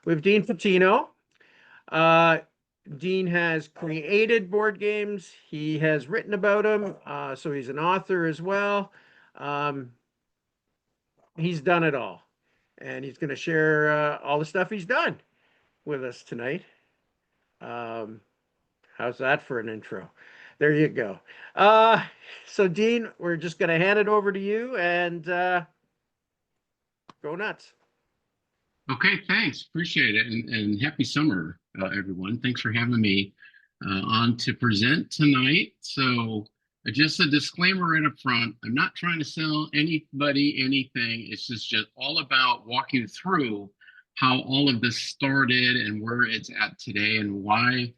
with Dean Patino. Uh, Dean has created board games. He has written about them. So he's an author as well. Um, he's done it all. And he's going to share all the stuff he's done with us tonight. Um, how's that for an intro? There you go. Uh, so, Dean, we're just going to hand it over to you and go nuts. Okay, thanks. Appreciate it. And happy summer, everyone. Thanks for having me on to present tonight. So, just a disclaimer right up front, I'm not trying to sell anybody anything. It's just all about walking through how all of this started and where it's at today and why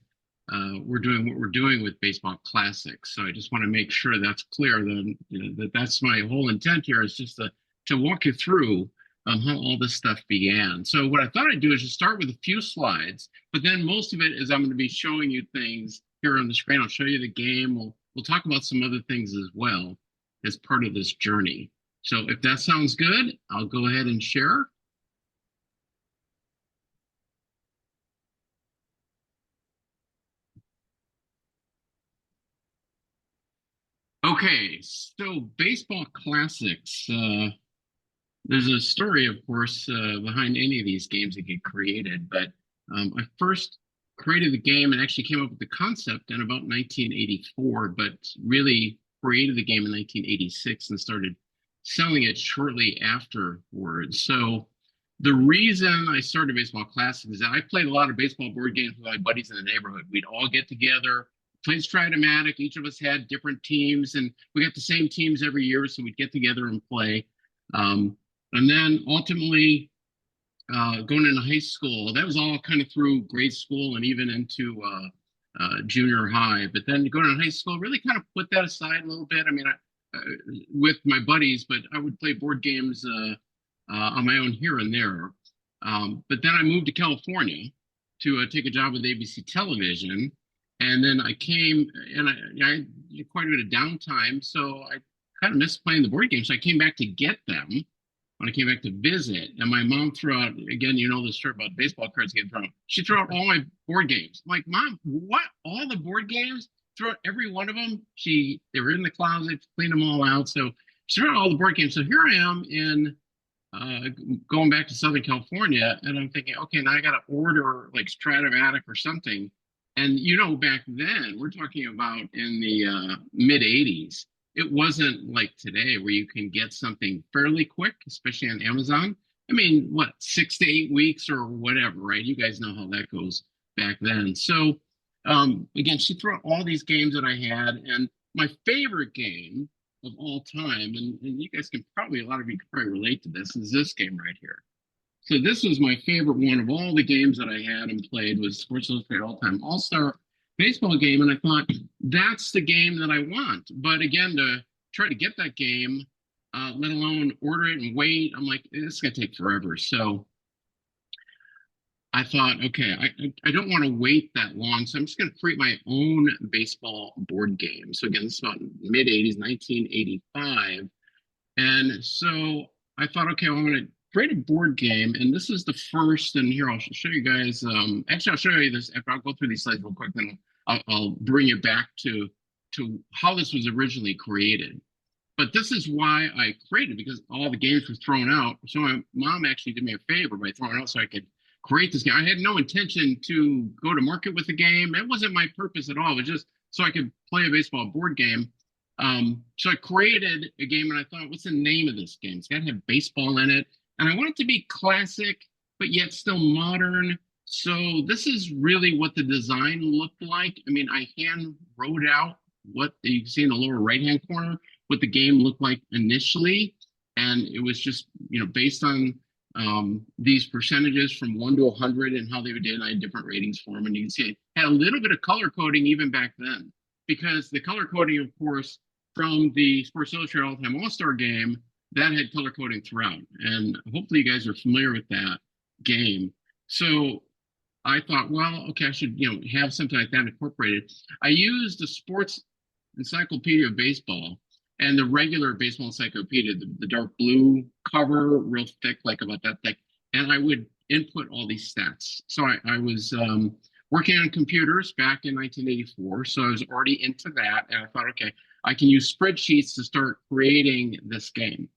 we're doing what we're doing with Baseball Classics. So I just want to make sure that's clear that that's my whole intent here is just to walk you through how all this stuff began. So what I thought I'd do is just start with a few slides, but then most of it is I'm going to be showing you things here on the screen. I'll show you the game. We'll talk about some other things as well as part of this journey. So if that sounds good, I'll go ahead and share. Okay, so Baseball Classics. There's a story, of course, behind any of these games that get created, but I first created the game and actually came up with the concept in about 1984, but really created the game in 1986 and started selling it shortly afterwards. So the reason I started Baseball Classics is that I played a lot of baseball board games with my buddies in the neighborhood. We'd all get together, play Stratomatic. Each of us had different teams, and we got the same teams every year, so we'd get together and play. And then ultimately, going into high school, that was all kind of through grade school and even into junior high. But then going to high school, really kind of put that aside a little bit. I mean, with my buddies, but I would play board games on my own here and there. But then I moved to California to take a job with ABC Television. And then I came and I had quite a bit of downtime. So I kind of missed playing the board games. So I came back to get them when I came back to visit, and my mom threw out, again, you know the story about baseball cards getting thrown out. She threw out all my board games. I'm like, Mom, what? All the board games? Threw out every one of them. They were in the closet, cleaned them all out. So she threw out all the board games. So here I am in going back to Southern California, and I'm thinking, okay, now I got to order like Stratomatic or something. And you know, back then, we're talking about in the mid 80s, it wasn't like today where you can get something fairly quick, especially on Amazon. I mean, what, 6 to 8 weeks or whatever, right? You guys know how that goes back then. So again, she threw out all these games that I had, and my favorite game of all time, and you guys can probably, a lot of you can probably relate to this, is this game right here. So this was my favorite one of all the games that I had and played, was Sports Illustrated All-Time All-Star baseball game. And I thought, that's the game that I want. But again, to try to get that game, let alone order it and wait, I'm like, this is going to take forever. So I thought, okay, I don't want to wait that long. So I'm just going to create my own baseball board game. So again, this is about mid 80s, 1985. And so I thought, okay, well, I'm going to create a board game. And this is the first, and here, I'll show you guys. Actually, I'll show you this after. I'll go through these slides real quick, then I'll bring you back to how this was originally created. But this is why I created, because all the games were thrown out. So my mom actually did me a favor by throwing out so I could create this game. I had no intention to go to market with the game. It wasn't my purpose at all. It was just so I could play a baseball board game. So I created a game, and I thought, what's the name of this game? It's got to have baseball in it. And I want it to be classic, but yet still modern. So this is really what the design looked like. I mean, I hand wrote out what you can see in the lower right-hand corner, what the game looked like initially. And it was just, based on these percentages from 1 to 100 and how they did. And I had different ratings for them. And you can see it had a little bit of color coding even back then, because the color coding, of course, from the Sports Illustrated All-Time All-Star game, that had color coding throughout. And hopefully you guys are familiar with that game. So I thought, well, okay, I should, have something like that incorporated. I used the Sports Encyclopedia of Baseball and the regular baseball encyclopedia, the dark blue cover, real thick, like about that thick. And I would input all these stats. So I was working on computers back in 1984. So I was already into that. And I thought, okay, I can use spreadsheets to start creating this game.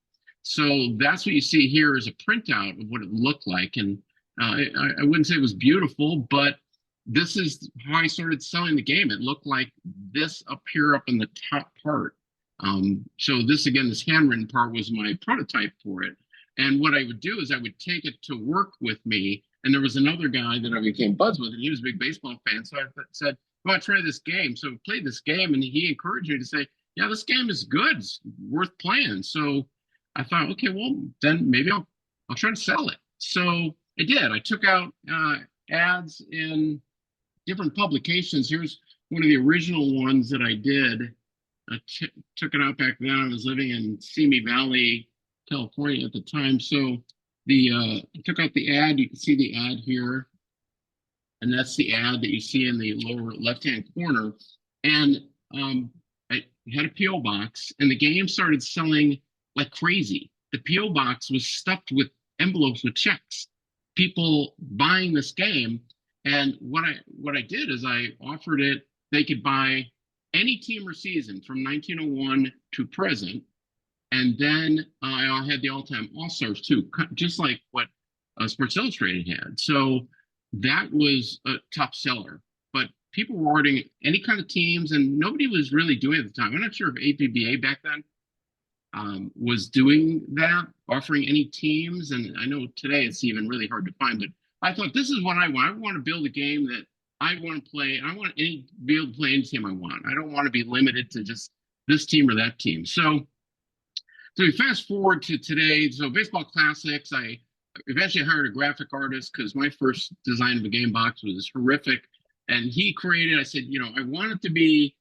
So that's what you see here is a printout of what it looked like. And I wouldn't say it was beautiful, but this is how I started selling the game. It looked like this up here up in the top part. So this, again, this handwritten part was my prototype for it. And what I would do is I would take it to work with me. And there was another guy that I became buds with, and he was a big baseball fan. So I said, "Well, I try this game." So I played this game, and he encouraged me to say, "Yeah, this game is good. It's worth playing." So I thought, okay, well, then maybe I'll try to sell it. So I did. I took out ads in different publications. Here's one of the original ones that I did. I took it out back then. I was living in Simi Valley, California at the time. So I took out the ad. You can see the ad here, and that's the ad that you see in the lower left-hand corner. And I had a PO box, and the game started selling like crazy. The PO box was stuffed with envelopes with checks. People buying this game, and what I did is I offered it. They could buy any team or season from 1901 to present. And then I had the all-time All-Stars too, just like what Sports Illustrated had. So that was a top seller. But people were ordering any kind of teams, and nobody was really doing it at the time. I'm not sure if APBA back then was doing that, offering any teams. And I know today it's even really hard to find. But I thought, this is what I want. I want to build a game that I want to play. I want to be able to play any team I want. I don't want to be limited to just this team or that team. So we fast forward to today. So Baseball Classics, I eventually hired a graphic artist because my first design of a game box was horrific. And he created, I said, I want it to be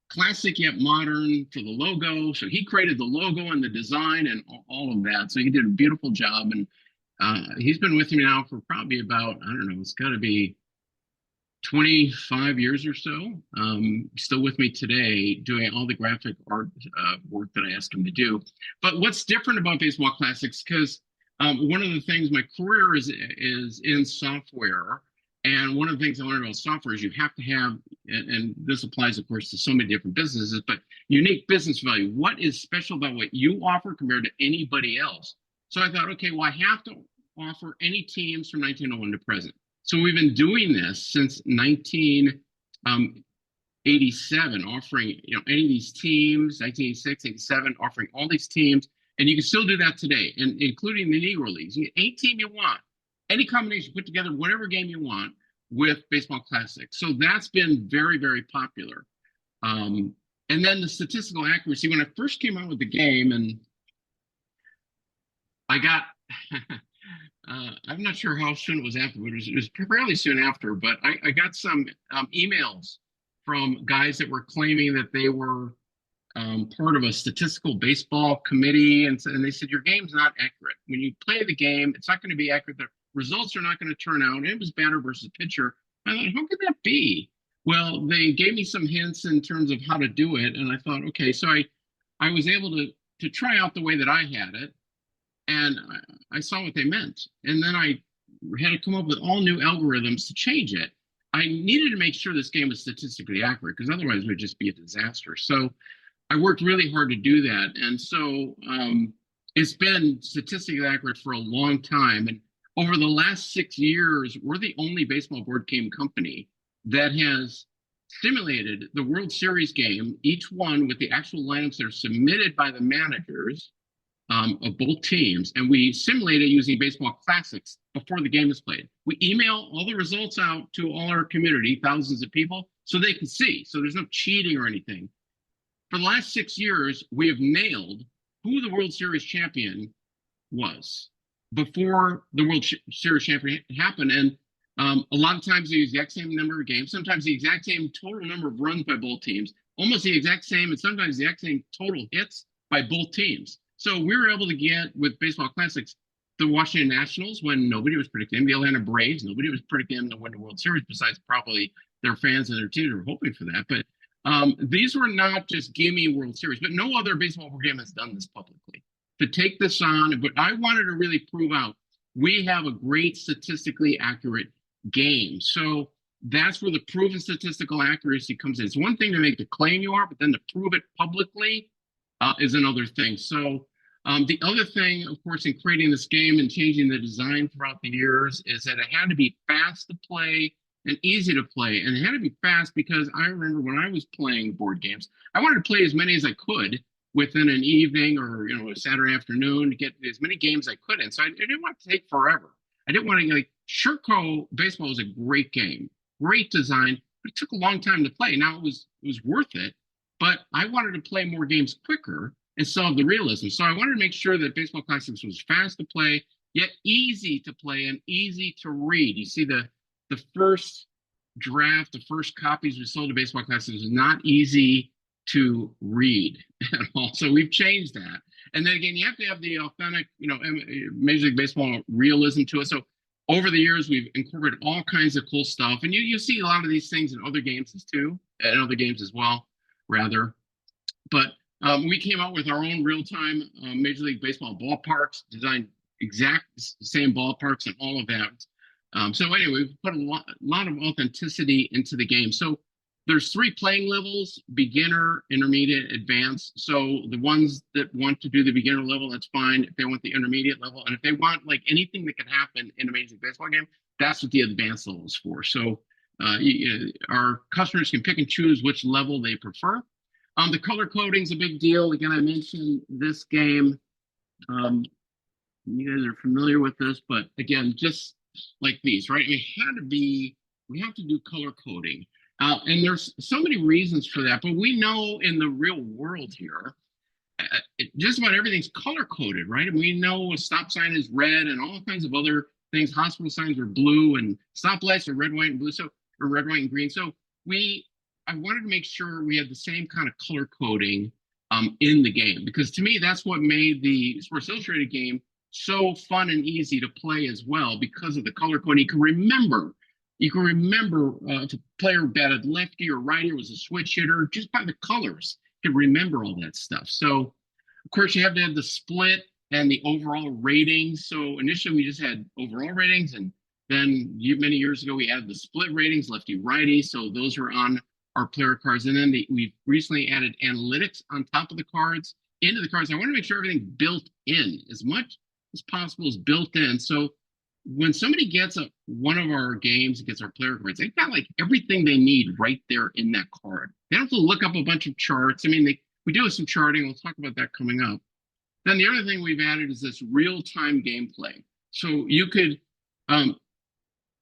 classic yet modern for the logo. So he created the logo and the design and all of that. So he did a beautiful job. And he's been with me now for probably about, I don't know, it's got to be 25 years or so. Still with me today, doing all the graphic art work that I asked him to do. But what's different about Baseball Classics, because one of the things, my career is in software. And one of the things I learned about software is you have to have, and this applies, of course, to so many different businesses, but unique business value. What is special about what you offer compared to anybody else? So I thought, okay, well, I have to offer any teams from 1901 to present. So we've been doing this since 1987, offering any of these teams, 1986, 87, offering all these teams. And you can still do that today, and including the Negro Leagues. You get any team you want, any combination, put together whatever game you want with Baseball Classics. So that's been very, very popular. And then the statistical accuracy, when I first came out with the game, and I got, I'm not sure how soon it was after, but it was fairly soon after, but I got some emails from guys that were claiming that they were part of a statistical baseball committee, and they said, your game's not accurate. When you play the game, it's not going to be accurate. The results are not going to turn out. And it was batter versus pitcher. I thought, how could that be? Well, they gave me some hints in terms of how to do it, and I thought, okay, so I was able to try out the way that I had it, and I saw what they meant. And then I had to come up with all new algorithms to change it. I needed to make sure this game was statistically accurate, because otherwise it would just be a disaster. So I worked really hard to do that. And so it's been statistically accurate for a long time. And over the last 6 years, we're the only baseball board game company that has simulated the World Series game, each one with the actual lineups that are submitted by the managers of both teams. And we simulate it using Baseball Classics before the game is played. We email all the results out to all our community, thousands of people, so they can see. So there's no cheating or anything. For the last 6 years, we have nailed who the World Series champion was before the World Series champion happened. And a lot of times they use the exact same number of games, sometimes the exact same total number of runs by both teams, almost the exact same, and sometimes the exact same total hits by both teams. So we were able to get, with Baseball Classics, the Washington Nationals, when nobody was predicting them, the Atlanta Braves, nobody was predicting them to win the World Series, besides probably their fans and their teams were hoping for that. But these were not just gimme World Series, but no other baseball game has done this publicly. To take this on, but I wanted to really prove out we have a great statistically accurate game. So that's where the proven statistical accuracy comes in. It's one thing to make the claim you are, but then to prove it publicly is another thing. So the other thing, of course, in creating this game and changing the design throughout the years is that it had to be fast to play and easy to play. And it had to be fast because I remember when I was playing board games, I wanted to play as many as I could within an evening or a Saturday afternoon to get as many games I could in. So I didn't want it to take forever. I didn't want to like Shirko Baseball was a great game, great design, but it took a long time to play. Now it was worth it, but I wanted to play more games quicker and solve the realism. So I wanted to make sure that Baseball Classics was fast to play, yet easy to play and easy to read. You see the first draft, the first copies we sold to Baseball Classics was not easy to read at all. So we've changed that. And then again, you have to have the authentic, Major League Baseball realism to it. So over the years, we've incorporated all kinds of cool stuff. And you see a lot of these things in other games too, and other games as well, rather. But we came out with our own real-time Major League Baseball ballparks, designed exact same ballparks and all of that. So anyway, we've put a lot of authenticity into the game. So there's 3 playing levels: beginner, intermediate, advanced. So the ones that want to do the beginner level, that's fine. If they want the intermediate level, and if they want like anything that can happen in a Major League Baseball game, that's what the advanced level is for. So our customers can pick and choose which level they prefer. The color coding is a big deal. Again, I mentioned this game. You guys are familiar with this, but again, just like these, right? We have to do color coding. And there's so many reasons for that, but we know in the real world here, just about everything's color coded, right? And we know a stop sign is red and all kinds of other things. Hospital signs are blue and stoplights are red, white, and blue. So, or red, white, and green. So I wanted to make sure we had the same kind of color coding in the game, because to me, that's what made the Sports Illustrated game so fun and easy to play as well, because of the color coding. You can remember if a player batted lefty or righty, or was a switch hitter, just by the colors. You can remember all that stuff. So, of course, you have to have the split and the overall ratings. So initially, we just had overall ratings, and then many years ago, we added the split ratings, lefty, righty. So those are on our player cards. And then we've recently added analytics on top of the cards, into the cards. I want to make sure everything built in, as much as possible is built in. So when somebody gets one of our games, gets our player cards, they've got like everything they need right there in that card. They don't have to look up a bunch of charts. I mean, we do have some charting. We'll talk about that coming up. Then the other thing we've added is this real-time gameplay. So you could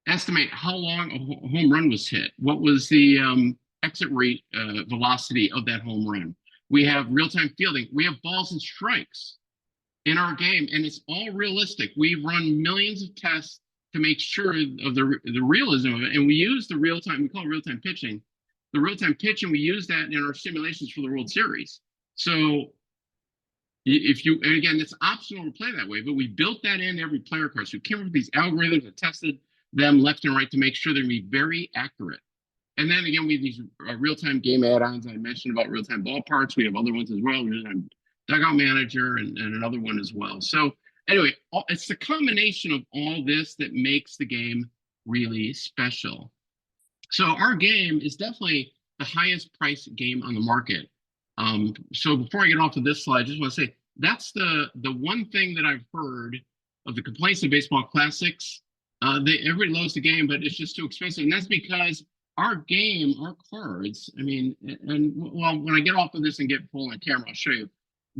estimate how long a home run was hit. What was the exit rate velocity of that home run? We have real-time fielding. We have balls and strikes in our game, and it's all realistic. We've run millions of tests to make sure of the realism of it, and we use the real-time, we call it real-time pitching. The real-time pitching, we use that in our simulations for the World Series. So and again, it's optional to play that way, but we built that in every player card. So we came up with these algorithms and tested them left and right to make sure they're going to be very accurate. And then again, we have these real-time game add-ons. I mentioned about real-time ballparks. We have other ones as well. Real-time Dugout Manager and another one as well. So anyway, it's the combination of all this that makes the game really special. So our game is definitely the highest priced game on the market. So before I get off of this slide, I just want to say that's the one thing that I've heard of the complaints of Baseball Classics. Everybody loves the game, but it's just too expensive. And that's because our game, our cards, I mean, and well, when I get off of this and get full on camera, I'll show you.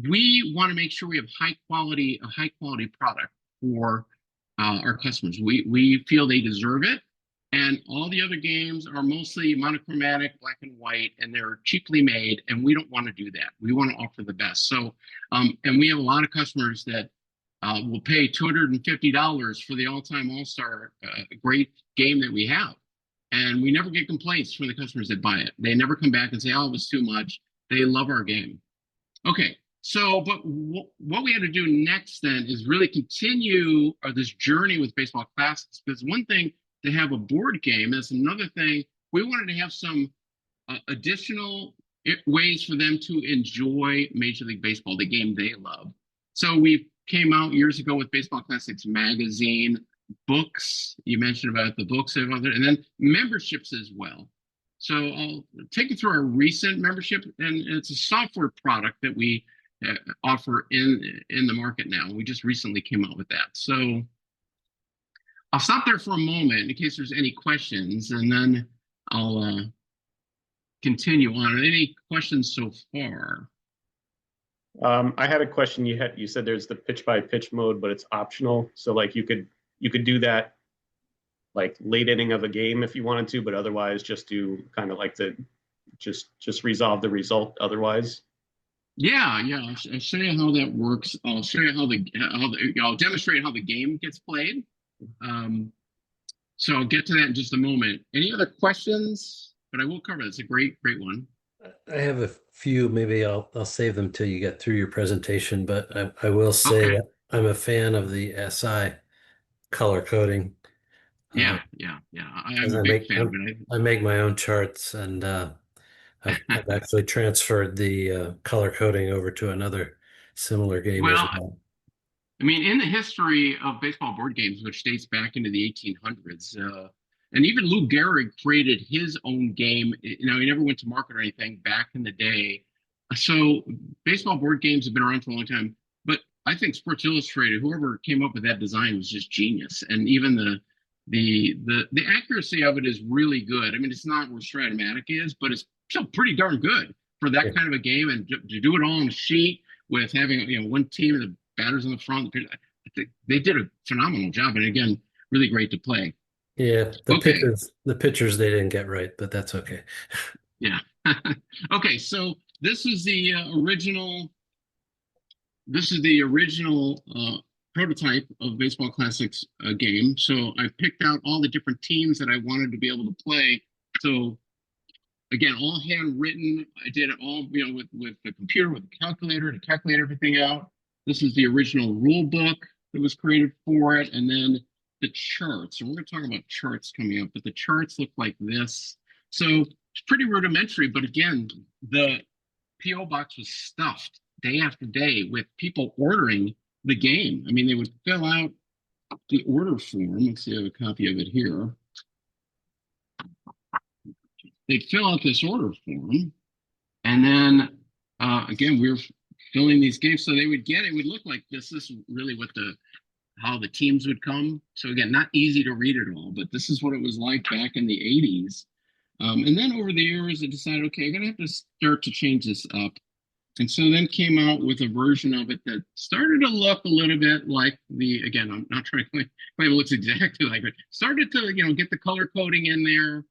We want to make sure we have a high quality product for our customers. We feel they deserve it. And all the other games are mostly monochromatic, black and white, and they're cheaply made. And we don't want to do that. We want to offer the best. So, and we have a lot of customers that will pay $250 for the all-time all-star great game that we have. And we never get complaints from the customers that buy it. They never come back and say, oh, it was too much. They love our game. Okay. So, but what we had to do next then is really continue this journey with Baseball Classics. Because one thing to have a board game, is another thing, we wanted to have some additional ways for them to enjoy Major League Baseball, the game they love. So we've came out years ago with Baseball Classics magazine, books. You mentioned about the books and then memberships as well. So I'll take you through our recent membership, and it's a software product that we offer in the market now. We just recently came out with that. So I'll stop there for a moment in case there's any questions, and then I'll continue on. Any questions so far? I had a question. You said there's the pitch by pitch mode, but it's optional. So like you could do that like late inning of a game if you wanted to, but otherwise just do kind of like the just resolve the result otherwise. Yeah, I'll show you how that works. I'll show you I'll demonstrate how the game gets played. So I'll get to that in just a moment. Any other questions? But I will cover it. It's a great one. I have a few. Maybe I'll save them till you get through your presentation. But I will say Okay. that I'm a fan of the SI color coding. Yeah. I'm As a big fan of it. I make my own charts, and I've actually transferred the color coding over to another similar game as Well, well. I mean, in the history of baseball board games, which dates back into the 1800s, and even Lou Gehrig created his own game. You know, he never went to market or anything back in the day. So baseball board games have been around for a long time. But I think Sports Illustrated, whoever came up with that design, was just genius. And even the accuracy of it is really good. I mean, it's not where Stratomatic is, but it's still pretty darn good for Yeah. that kind of a game. And to do it all on a sheet with having one team, the batters in the front, I think they did a phenomenal job. And again, really great to play. Yeah, Okay. the pitchers they didn't get right, but that's okay. Yeah. Okay, so this is the original. This is the original prototype of Baseball Classics game. So I picked out all the different teams that I wanted to be able to play. So again, all handwritten. I did it all, with the computer, with the calculator to calculate everything out. This is the original rule book that was created for it, and then the charts. And we're going to talk about charts coming up, but the charts look like this. So it's pretty rudimentary, but again, the PO box was stuffed day after day with people ordering the game. I mean, they would fill out the order form. Let's see, I have a copy of it here. They'd fill out this order form, and then again, we were filling these games, so they would get it would look like this. This is really what how the teams would come. So again, not easy to read it all, but this is what it was like back in the 80s. And then over the years, I decided, okay, I'm gonna have to start to change this up. And so then came out with a version of it that started to look a little bit like again, I'm not trying to claim it looks exactly like it. Started to, get the color coding in there.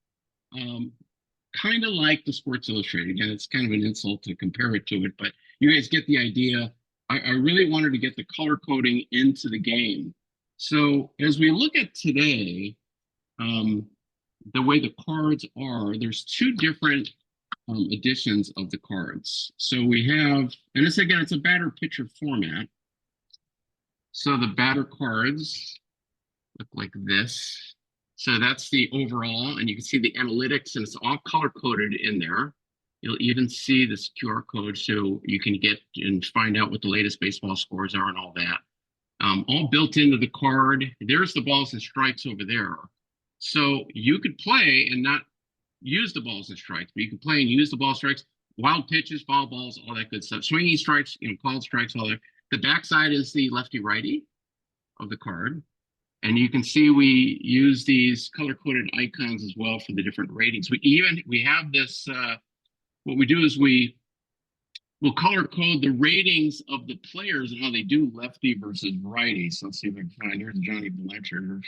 Kind of like the Sports Illustrated. Again, it's kind of an insult to compare it to it, but you guys get the idea. I really wanted to get the color coding into the game. So as we look at today, the way the cards are, there's two different editions of the cards. So we have, and this again, it's a batter pitcher format. So the batter cards look like this. So that's the overall, and you can see the analytics, and it's all color coded in there. You'll even see this QR code, so you can get and find out what the latest baseball scores are and all that. All built into the card. There's the balls and strikes over there. So you could play and not use the balls and strikes, but you can play and use the ball strikes, wild pitches, foul balls, all that good stuff. Swinging strikes, called strikes, all that. The backside is the lefty righty of the card. And you can see we use these color-coded icons as well for the different ratings. We have this, what we do is we'll color code the ratings of the players and how they do lefty versus righty. So let's see if I can find, here's Johnny Blanchard.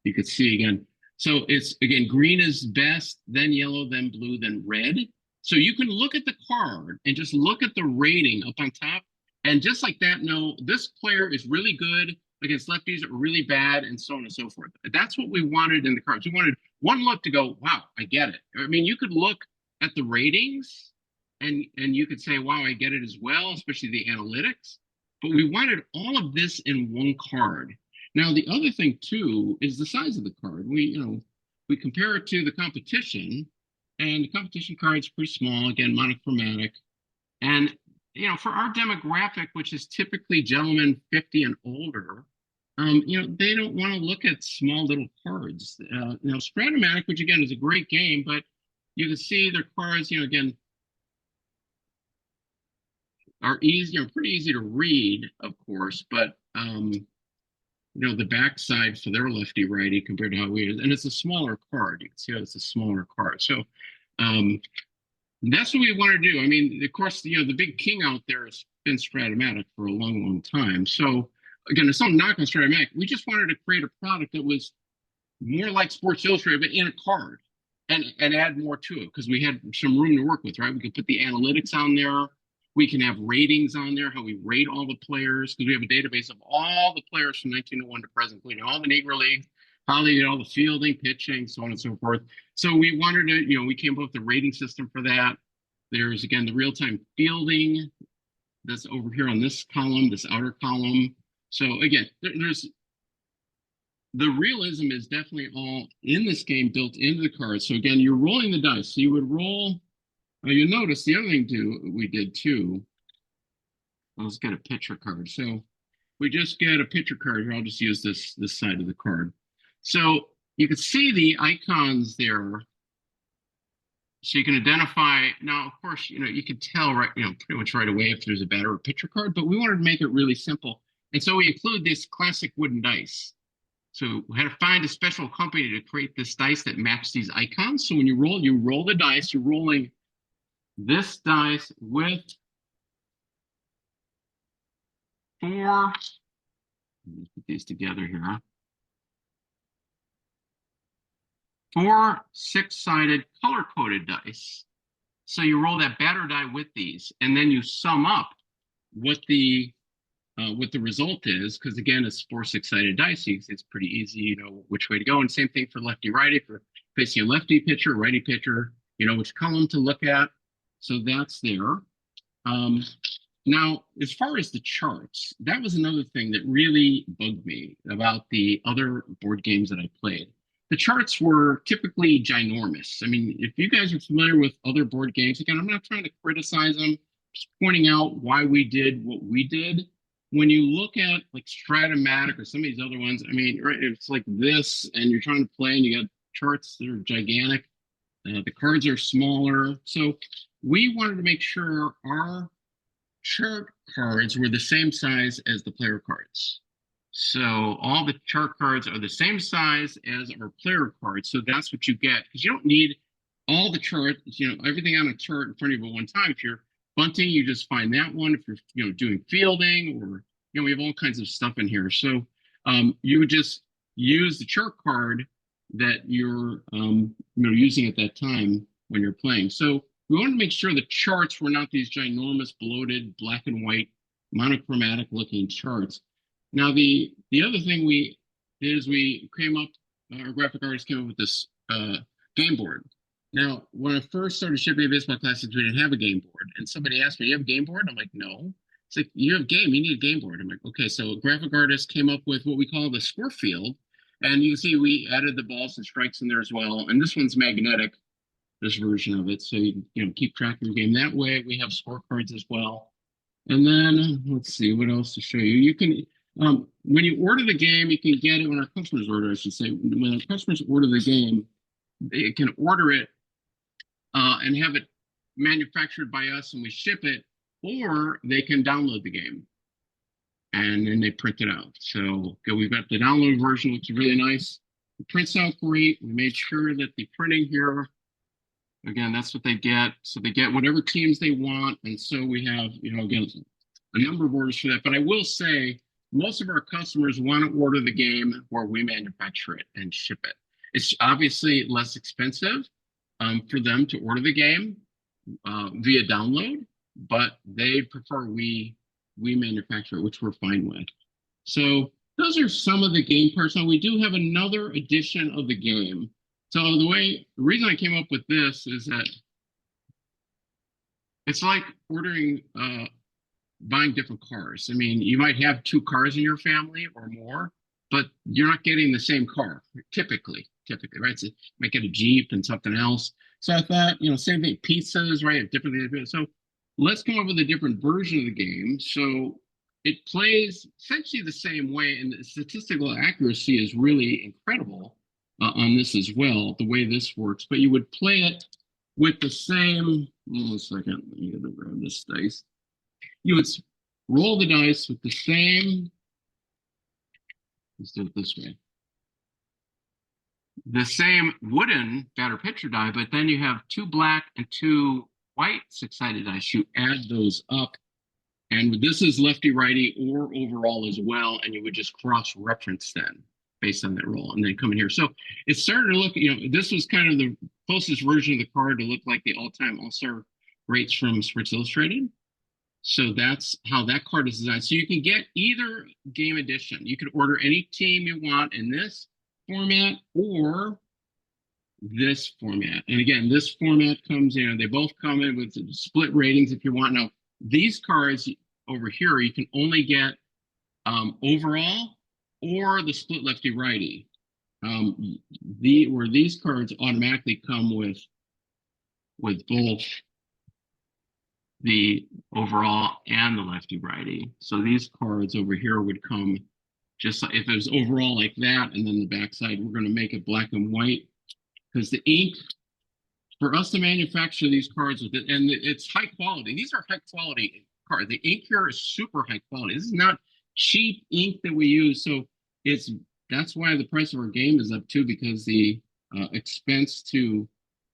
You can see again. So it's, again, green is best, then yellow, then blue, then red. So you can look at the card and just look at the rating up on top. And just like that, know this player is really good against lefties, or really bad, and so on and so forth. That's what we wanted in the cards. We wanted one look to go, wow, I get it. I mean, you could look at the ratings and you could say, wow, I get it as well, especially the analytics. But we wanted all of this in one card. Now, the other thing too is the size of the card. We compare it to the competition, and the competition card is pretty small, again, monochromatic. And for our demographic, which is typically gentlemen 50 and older, they don't want to look at small little cards. Stratomatic, which again is a great game, but you can see their cards, again, are easy, pretty easy to read, of course, but the backside for their lefty righty compared to how we is, and it's a smaller card. You can see how it's a smaller card. So that's what we want to do. I mean, of course, the big king out there has been Stratomatic for a long, long time. So again, there's no knock on Stratomatic. We just wanted to create a product that was more like Sports Illustrated, but in a card, and add more to it, because we had some room to work with, right? We could put the analytics on there. We can have ratings on there, how we rate all the players, because we have a database of all the players from 1901 to present, including all the Negro Leagues, how they did all the fielding, pitching, so on and so forth. So we wanted to, we came up with the rating system for that. There's, again, the real-time fielding that's over here on this column, this outer column. So again, there's the realism is definitely all in this game, built into the cards. So again, you're rolling the dice. So you would roll. You notice the other thing we did too. Let's get a picture card. So we just get a picture card here. I'll just use this side of the card. So you can see the icons there. So you can identify. Now, of course, you can tell pretty much right away if there's a batter or picture card. But we wanted to make it really simple, and so we include this classic wooden dice. So we had to find a special company to create this dice that matched these icons. So when you roll the dice. You're rolling this dice with 4. Let me put these together here. 4 6-sided color-coded dice. So you roll that batter die with these, and then you sum up what the result is, because again, it's 4 6-sided dice. It's pretty easy, which way to go. And same thing for lefty-righty, for facing a lefty pitcher, righty pitcher, which column to look at. So that's there. Now, as far as the charts, that was another thing that really bugged me about the other board games that I played. The charts were typically ginormous. I mean, if you guys are familiar with other board games, again, I'm not trying to criticize them, just pointing out why we did what we did. When you look at like Stratomatic or some of these other ones, I mean, right, it's like this, and you're trying to play, and you got charts that are gigantic. The cards are smaller. So we wanted to make sure our chart cards were the same size as the player cards. So all the chart cards are the same size as our player cards. So that's what you get, because you don't need all the charts, everything on a chart in front of you at one time. If you're bunting, you just find that one. If you're doing fielding, or we have all kinds of stuff in here. So you would just use the chart card that you're using at that time when you're playing. So we wanted to make sure the charts were not these ginormous, bloated, black and white, monochromatic looking charts. Now, the other thing we did is we came up, our graphic artist came up with this game board. Now, when I first started shipping baseball classics, we didn't have a game board. And somebody asked me, "You have a game board?" I'm like, "No." It's like, "You have game, you need a game board." I'm like, "Okay." So a graphic artist came up with what we call the score field. And you can see we added the balls and strikes in there as well. And this one's magnetic, this version of it. So you can keep track of your game that way. We have scorecards as well. And then let's see what else to show you. You can, when you order the game, you can get it when our customers order, I should say. When our customers order the game, they can order it and have it manufactured by us and we ship it, or they can download the game and then they print it out. So we've got the download version, which is really nice. It prints out great. We made sure that the printing here, again, that's what they get. So they get whatever teams they want. And so we have, again, a number of orders for that. But I will say, most of our customers want to order the game where we manufacture it and ship it. It's obviously less expensive for them to order the game via download, but they prefer we manufacture it, which we're fine with. So those are some of the game parts. Now, we do have another edition of the game. So the reason I came up with this is that it's like buying different cars. I mean, you might have 2 cars in your family or more, but you're not getting the same car typically, right? So you might get a Jeep and something else. So I thought, same thing, pizzas, right? Different things. So let's come up with a different version of the game. So it plays essentially the same way, and the statistical accuracy is really incredible on this as well, the way this works. But you would play it with the same, hold on a second, let me grab this dice. You would roll the dice with the same, let's do it this way, the same wooden batter pitcher die, but then you have 2 black and 2 white 6-sided dice. You add those up, and this is lefty righty or overall as well, and you would just cross-reference then based on that roll, and then come in here. So it started to look, this was kind of the closest version of the card to look like the all-time all-star greats from Sports Illustrated. So that's how that card is designed. So you can get either game edition. You could order any team you want in this format or this format. And again, this format comes in, they both come in with split ratings if you want. Now, these cards over here, you can only get overall or the split lefty righty. Where these cards automatically come with both the overall and the lefty righty. So these cards over here would come just like if it was overall like that, and then the backside, we're going to make it black and white because the ink, for us to manufacture these cards with it, and it's high quality. These are high quality cards. The ink here is super high quality. This is not cheap ink that we use. So that's why the price of our game is up too, because the expense to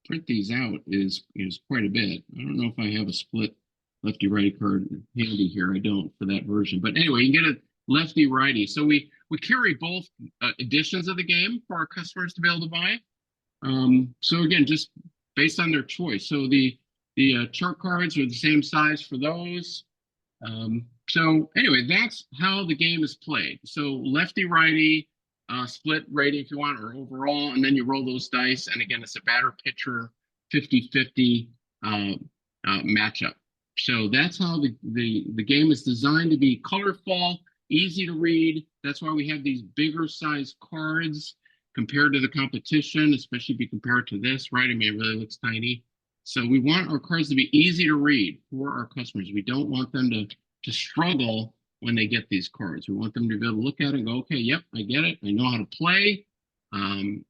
print these out is quite a bit. I don't know if I have a split lefty righty card handy here. I don't for that version, but anyway, you can get a lefty righty. So we carry both editions of the game for our customers to be able to buy. So again, just based on their choice. So the chart cards are the same size for those. So anyway, that's how the game is played. So lefty righty, split rating if you want, or overall, and then you roll those dice. And again, it's a batter pitcher 50-50 matchup. So that's how the game is designed to be colorful, easy to read. That's why we have these bigger size cards compared to the competition, especially if you compare it to this, right? I mean, it really looks tiny. So we want our cards to be easy to read for our customers. We don't want them to struggle when they get these cards. We want them to be able to look at it and go, okay, yep, I get it. I know how to play. And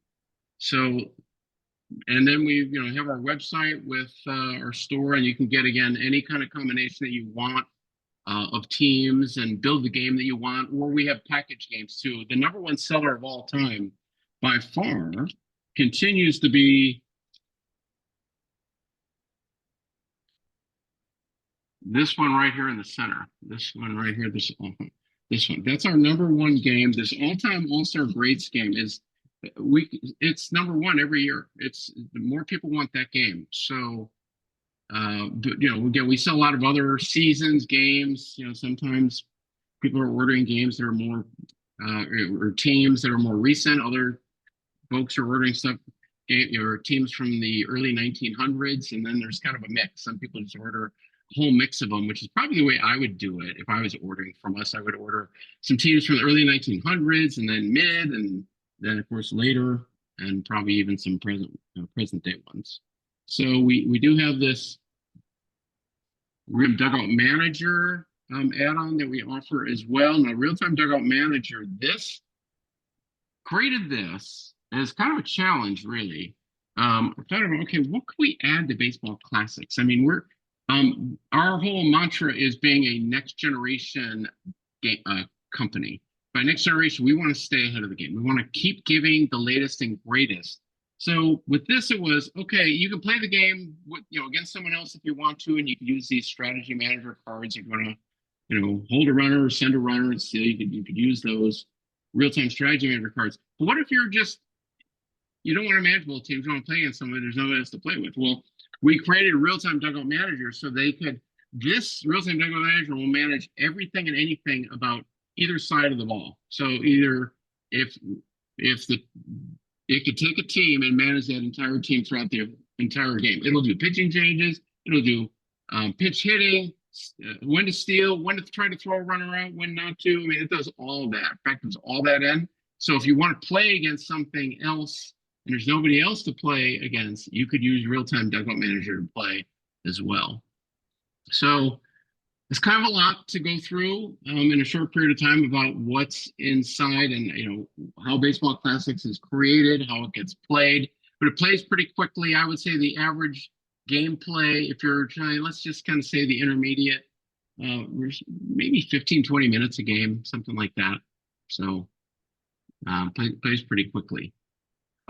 then we have our website with our store, and you can get, again, any kind of combination that you want of teams and build the game that you want, or we have package games too. The #1 seller of all time by far continues to be this one right here in the center. This one right here, this one. That's our #1 game. This all-time all-star greats game it's #1 every year. It's more people want that game. So again, we sell a lot of other seasons games. Sometimes people are ordering games that are more or teams that are more recent. Other folks are ordering stuff or teams from the early 1900s, and then there's kind of a mix. Some people just order a whole mix of them, which is probably the way I would do it if I was ordering from us. I would order some teams from the early 1900s, and then mid, and then of course later, and probably even some present day ones. So we do have this Real-Time Dugout Manager add-on that we offer as well. Now, Real-Time Dugout Manager, created this as kind of a challenge, really. I thought about, okay, what could we add to baseball classics? I mean, our whole mantra is being a next generation company. By next generation, we want to stay ahead of the game. We want to keep giving the latest and greatest. So with this, it was, okay, you can play the game with, against someone else if you want to, and you can use these strategy manager cards. You're going to, hold a runner or send a runner, and so you could use those real-time strategy manager cards. But what if you don't want to manage both teams, you don't want to play against someone, there's nobody else to play with? Well, we created a real-time dugout manager so this real-time dugout manager will manage everything and anything about either side of the ball. So either it could take a team and manage that entire team throughout the entire game. It'll do pitching changes. It'll do pitch hitting, when to steal, when to try to throw a runner out, when not to. I mean, it does all that. In fact, it's all that in. So if you want to play against something else and there's nobody else to play against, you could use Real-Time Dugout Manager to play as well. So it's kind of a lot to go through in a short period of time about what's inside and how Baseball Classics is created, how it gets played. But it plays pretty quickly. I would say the average gameplay, if you're trying, let's just kind of say the intermediate, maybe 15-20 minutes a game, something like that. So plays pretty quickly.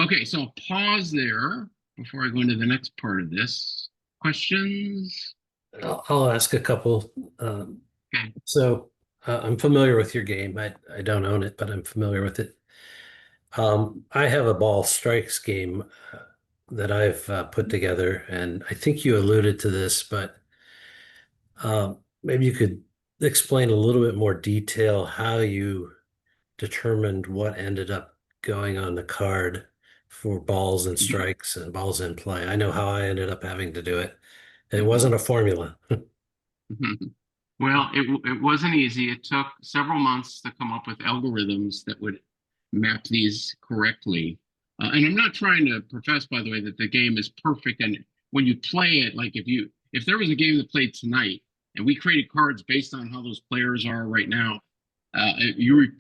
Okay, so I'll pause there before I go into the next part of this. Questions? I'll ask a couple. Okay. So I'm familiar with your game. I don't own it, but I'm familiar with it. I have a ball strikes game that I've put together, and I think you alluded to this, but maybe you could explain a little bit more detail how you determined what ended up going on the card for balls and Mhm. strikes and balls in play. I know how I ended up having to do it. It Mhm. wasn't a formula. Mhm. Well, it wasn't easy. It took several months to come up with algorithms that would map these correctly. And I'm not trying to profess, by the way, that the game is perfect. And when you play it, like if there was a game that played tonight and we created cards based on how those players are right now, you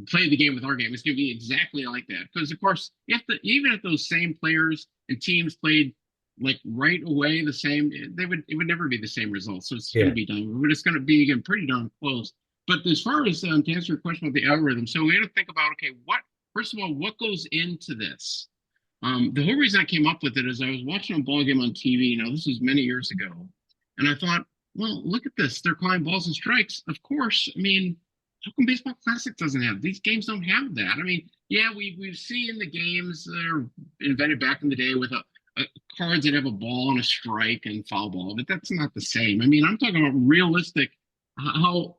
play the game with our game, it's going to be exactly like that. Because of course, even if those same players and teams played like right away the same, it would never be the same result. So it's going to Yeah. be done, but it's going to be again pretty darn close. But as far as to answer your question about the algorithm, so we had to think about, okay, first of all, what goes into this? The whole reason I came up with it is I was watching a ball game on TV. Now this was many years ago, and I thought, well, look at this. They're calling balls and strikes. Of course. I mean, how come Baseball Classic doesn't have these games? Don't have that. I mean, yeah, we've seen the games that are invented back in the day with cards that have a ball and a strike and foul ball, but that's not the same. I mean, I'm talking about realistic how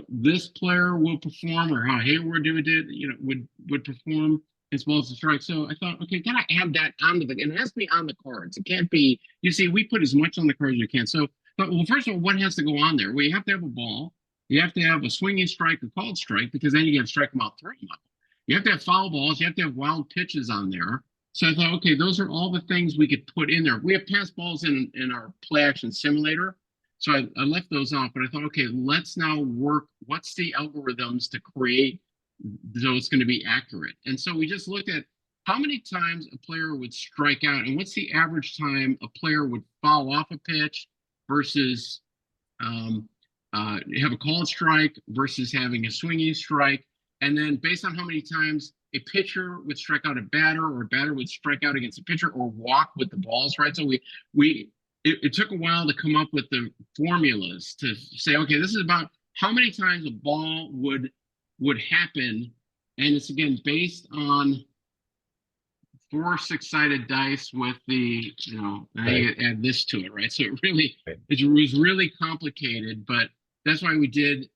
this player will perform or how Hayward would perform as well as the strike. So I thought, okay, gotta add that onto it has to be on the cards. It can't be, you see, we put as much on the cards as we can. So, but well, first of all, what has to go on there? Well, you have to have a ball, you have to have a swinging strike, a called strike, because then you can strike them out, throw them out. You have to have foul balls, you have to have wild pitches on there. So I thought, okay, those are all the things we could put in there. We have pass balls in our play action simulator. So I left those off, but I thought, okay, let's now work. What's the algorithms to create so it's going to be accurate? And so we just looked at how many times a player would strike out and what's the average time a player would foul off a pitch versus um, have a called strike versus having a swinging strike. And then based on how many times a pitcher would strike out a batter or a batter would strike out against a pitcher or walk with the balls, right? So it took a while to come up with the formulas to say, okay, this is about how many times a ball would happen. And it's again based on 4 6-sided dice with the, now you add this to it, right? So it was really complicated, but that's why we did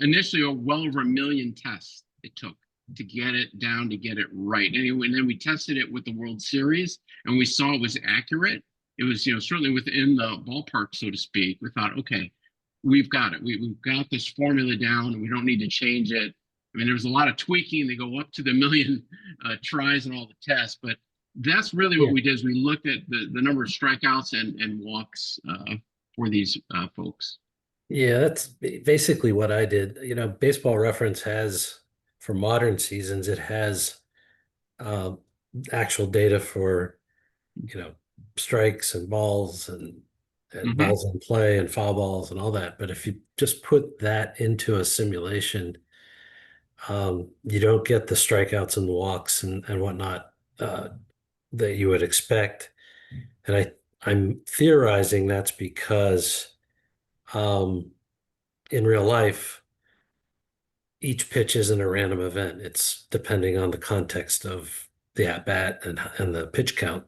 initially well over 1 million tests it took to get it down, to get it right. And then we tested it with the World Series and we saw it was accurate. It was, certainly within the ballpark, so to speak. We thought, okay, we've got it. We've got this formula down and we don't need to change it. I mean, there's a lot of tweaking. They go up to the million tries and all the tests, but that's really what we did is we looked at the number of strikeouts and walks for these folks. Yeah, that's basically what I did. Baseball Reference has, for modern seasons, it has uh, actual data for, strikes and balls and Mm-hmm. balls in play and foul balls and all that. But if you just put that into a simulation, you don't get the strikeouts and walks and whatnot that you would expect. And I'm theorizing that's because in real life, each pitch isn't a random event. It's depending on the context of the at bat and the pitch count.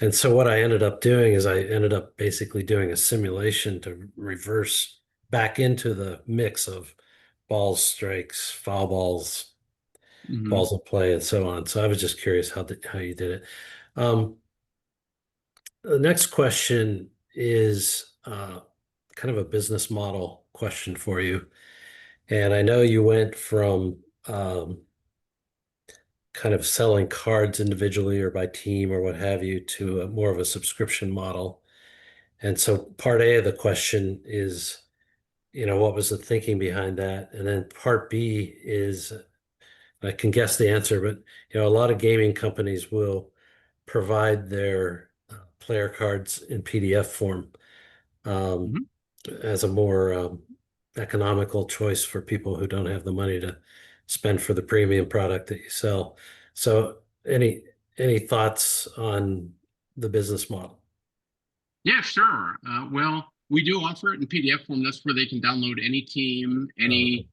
And so what I ended up doing is I ended up basically doing a simulation to reverse back into the mix of balls, strikes, foul balls, Mm-hmm. balls of play, and so on. So I was just curious how you did it. Um, the next question is kind of a business model question for you. And I know you went from kind of selling cards individually or by team or what have you to more of a subscription model. And so part A of the question is, what was the thinking behind that? And then part B is, I can guess the answer, but a lot of gaming companies will provide their player cards in PDF form um, Mhm. as a more economical choice for people who don't have the money to spend for the premium product that you sell. So any thoughts on the business model? Yeah, sure. Well, we do offer it in PDF form. That's where they can download any team, Okay.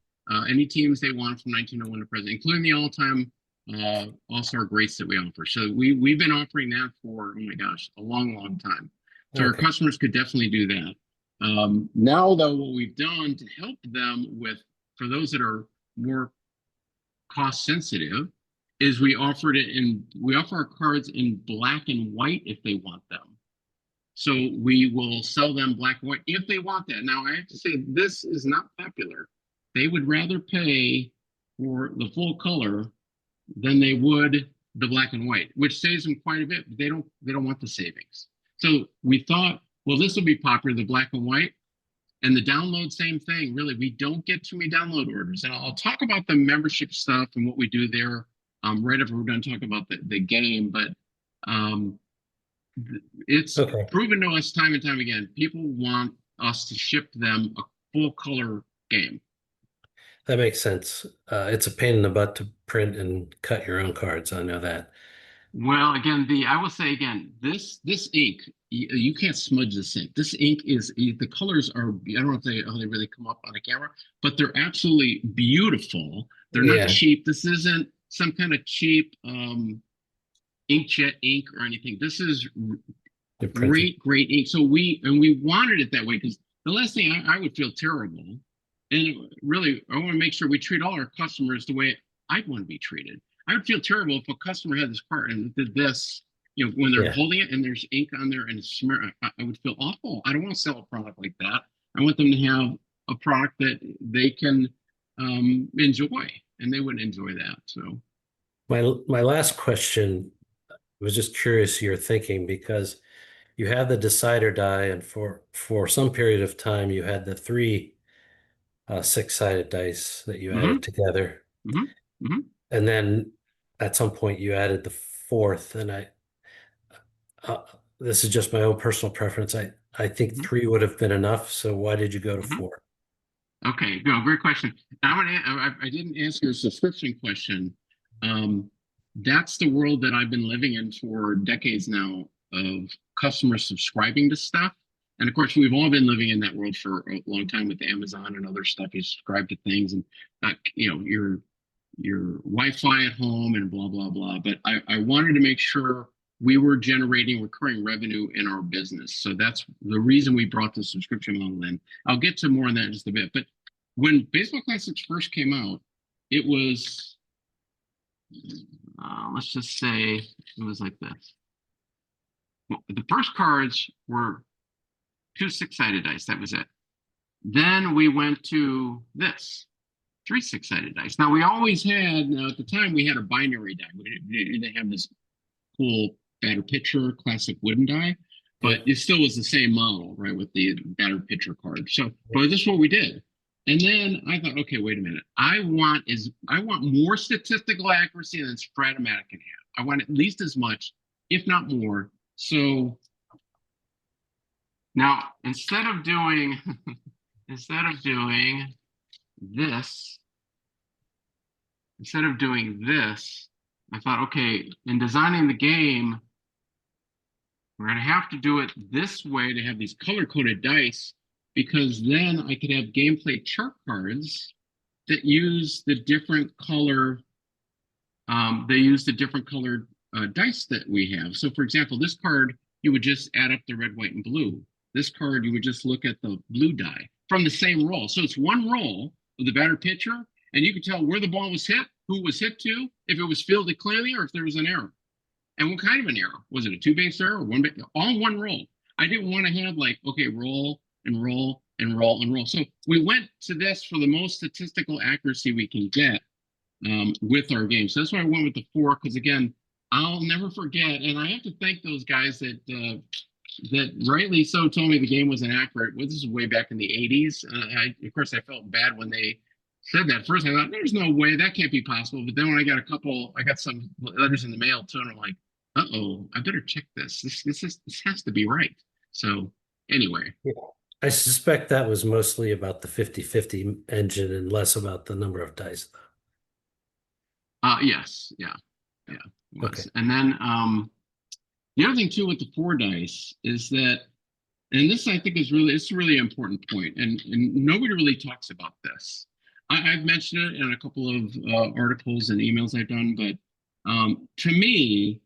any teams they want from 1901 to present, including the all-time all-star greats that we offer. So we've been offering that for, oh my gosh, a long, long time. So our Okay. customers could definitely do that. Now, though, what we've done to help them with, for those that are more cost sensitive, is we offer our cards in black and white if they want them. So we will sell them black and white if they want that. Now, I have to say, this is not popular. They would rather pay for the full color than they would the black and white, which saves them quite a bit. But they don't want the savings. So we thought, well, this will be popular, the black and white. And the download, same thing. Really, we don't get too many download orders. And I'll talk about the membership stuff and what we do there right after we're done talking about the game. But um, it's Okay. proven to us time and time again, people want us to ship them a full color game. That makes sense. It's a pain in the butt to print and cut your own cards. I know that. Well, again, I will say again, this ink, you can't smudge this ink. This ink is, the colors are, I don't know if how they really come up on a camera, but they're absolutely beautiful. They're not Yeah. cheap. This isn't some kind of cheap inkjet ink or anything. This is You're printing. great ink. So we wanted it that way, because the last thing I would feel terrible, and really I want to make sure we treat all our customers the way I'd want to be treated. I would feel terrible if a customer had this card and did this, when they're Yeah. holding it and there's ink on there and it's smear. I would feel awful. I don't want to sell a product like that. I want them to have a product that they can enjoy, and they wouldn't enjoy that. So My last question was just curious your thinking, because you had the decider die, and for some period of time you had the three six-sided dice that you hmm added together, hmm hmm and then at some point you added the fourth. And uh, this is just my own personal preference. I think hmm three would have been enough. So why did you go to hmm four? Okay, no, great question. I didn't answer your subscription question. That's the world that I've been living in for decades now, of customers subscribing to stuff. And of course, we've all been living in that world for a long time with Amazon and other stuff. You subscribe to things, and your Wi-Fi at home and blah blah blah. But I wanted to make sure we were generating recurring revenue in our business. So that's the reason we brought the subscription model in. I'll get to more on that in just a bit. But when Baseball Classics first came out, it was, let's just say it was like this. Well, the first cards were 2 six-sided dice. That was it. Then we went to this, 3 six-sided dice. Now, we always had, now at the time, we had a binary die. We didn't have this cool batter pitcher classic wooden die, but it still was the same model, right, with the batter pitcher card. So, but this is what we did. And then I thought, okay, wait a minute. I want more statistical accuracy than Stratomatic can have. I want at least as much, if not more. So now instead of doing this, I thought, okay, in designing the game, we're going to have to do it this way to have these color-coded dice, because then I could have gameplay chart cards that use the different color. They use the different colored dice that we have. So, for example, this card, you would just add up the red, white, and blue. This card, you would just look at the blue die from the same roll. So it's one roll of the batter pitcher, and you could tell where the ball was hit, who it was hit to, if it was fielded cleanly, or if there was an error. And what kind of an error? Was it a 2-base error or 1-base? All one roll. I didn't want to have like, okay, roll and roll and roll and roll. So we went to this for the most statistical accuracy we can get with our game. So that's why I went with the 4, because again, I'll never forget. And I have to thank those guys that that rightly so told me the game was inaccurate. Well, this is way back in the 80s. Of course, I felt bad when they said that. First, I thought, there's no way, that can't be possible. But then when I got some letters in the mail too, and I'm like, uh-oh, I better check this. This has to be right. So anyway. Yeah. I suspect that was mostly about the 50-50 engine and less about the number of dice. Yes, yeah. It was. Okay. And then the other thing too with the 4 dice is that, and this I think is it's a really important point, and nobody really talks about this. I've mentioned it in a couple of articles and emails I've done, but to me,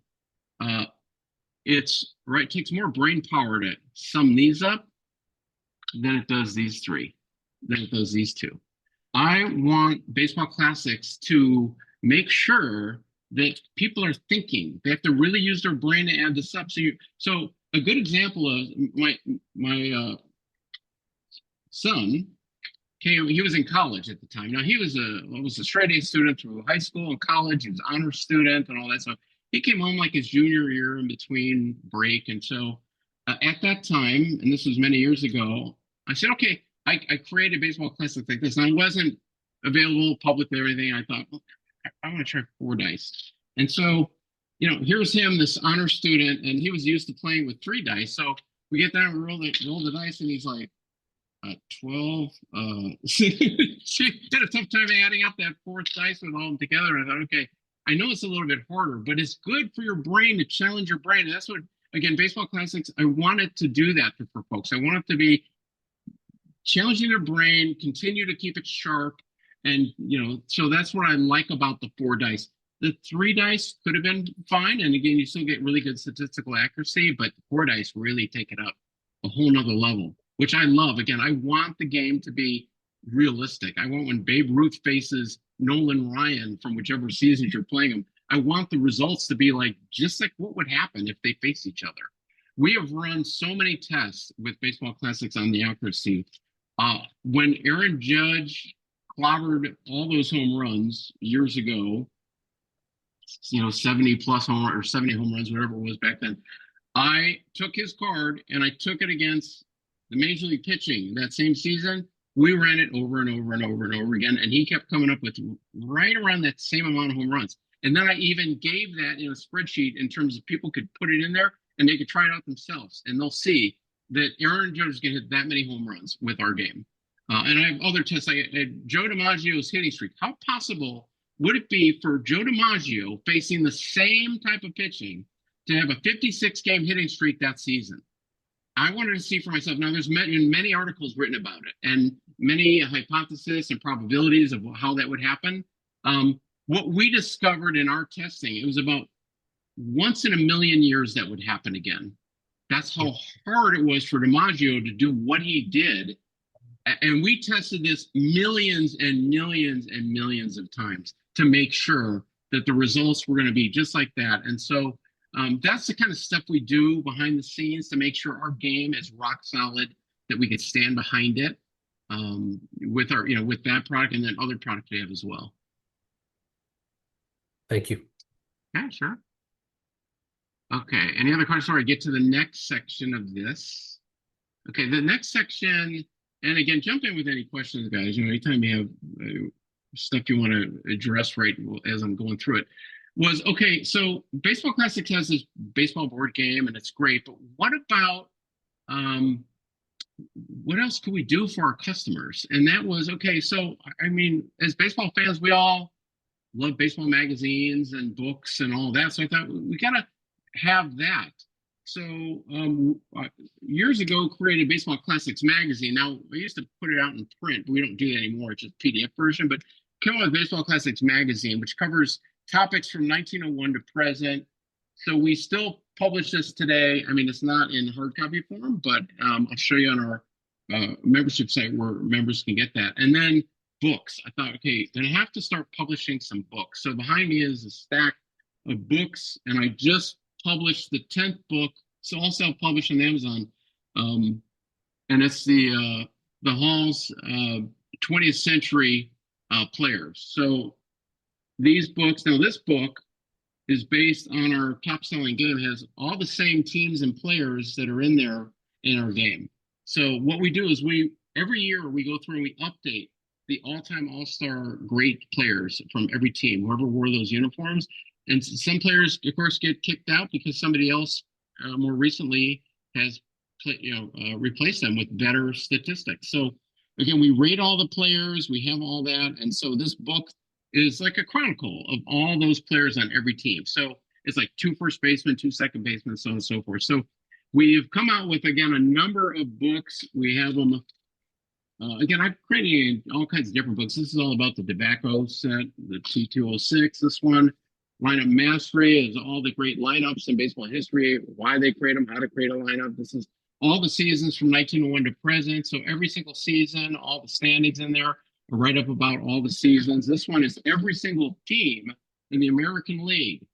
it takes more brain power to sum these up than it does these 3, than it does these 2. I want Baseball Classics to make sure that people are thinking. They have to really use their brain to add this up. So a good example of my son came. He was in college at the time. Now he was a straight A student through high school and college. He was an honor student and all that. So he came home like his junior year in between break. And so at that time, and this was many years ago, I said, okay, I created Baseball Classics like this, and I wasn't available publicly or anything. I thought, well, I want to try 4 dice. And so, here's him, this honor student, and he was used to playing with 3 dice. So we get down and roll the dice, and he's like, 12. She had a tough time adding up that 4th dice with all of them together. And I thought, okay, I know it's a little bit harder, but it's good for your brain to challenge your brain. And that's what, again, Baseball Classics, I wanted to do that for folks. I want it to be challenging their brain, continue to keep it sharp. And, so that's what I like about the 4 dice. The 3 dice could have been fine. And again, you still get really good statistical accuracy, but the 4 dice really take it up a whole nother level, which I love. Again, I want the game to be realistic. I want when Babe Ruth faces Nolan Ryan from whichever seasons you're playing them, I want the results to be just like what would happen if they face each other. We have run so many tests with Baseball Classics on the accuracy. When Aaron Judge clobbered all those home runs years ago, 70 plus home or 70 home runs, whatever it was back then, I took his card and I took it against the Major League pitching that same season. We ran it over and over and over and over again, and he kept coming up with right around that same amount of home runs. And then I even gave that in a spreadsheet in terms of people could put it in there and they could try it out themselves, and they'll see that Aaron Judge is going to hit that many home runs with our game. And I have other tests. I had Joe DiMaggio's hitting streak. How possible would it be for Joe DiMaggio facing the same type of pitching to have a 56-game hitting streak that season? I wanted to see for myself. Now, there's many articles written about it and many hypotheses and probabilities of how that would happen. What we discovered in our testing, it was about once in a million years that would happen again. That's how hard it was for DiMaggio to do what he did. And we tested this millions and millions and millions of times to make sure that the results were going to be just like that. And so that's the kind of stuff we do behind the scenes to make sure our game is rock solid, that we could stand behind it with our, with that product and then other products we have as well. Thank you. Yeah, sure. Okay, any other questions before I get to the next section of this? Okay, the next section, and again, jump in with any questions, guys. Anytime you have stuff you want to address right as I'm going through it, was, okay, so Baseball Classics has this baseball board game, and it's great, but what about, what else could we do for our customers? And that was, okay, so, I mean, as baseball fans, we all love baseball magazines and books and all that, so I thought, we got to have that. So years ago, created Baseball Classics magazine. Now, I used to put it out in print, but we don't do that anymore. It's just PDF version, but came out with Baseball Classics magazine, which covers topics from 1901 to present. So we still publish this today. I mean, it's not in hard copy form, but I'll show you on our membership site where members can get that. And then books. I thought, okay, then I have to start publishing some books. So behind me is a stack of books, and I just published the 10th book. So all self-published on Amazon. And it's the Hall's 20th Century Players. So these books, now this book is based on our top-selling game. It has all the same teams and players that are in there in our game. So what we do is every year we go through and we update the all-time all-star great players from every team, whoever wore those uniforms. And some players, of course, get kicked out because somebody else more recently has replaced them with better statistics. So again, we rate all the players, we have all that, and so this book is like a chronicle of all those players on every team. So it's like 2 first basemen, 2 second basemen, so on and so forth. So we've come out with, again, a number of books. We have them. Again, I've created all kinds of different books. This is all about the tobacco set, the T206. This one, Lineup Mastery, is all the great lineups in baseball history, why they create them, how to create a lineup. This is all the seasons from 1901 to present. So every single season, all the standings in there, right up about all the seasons. This one is every single team in the American League.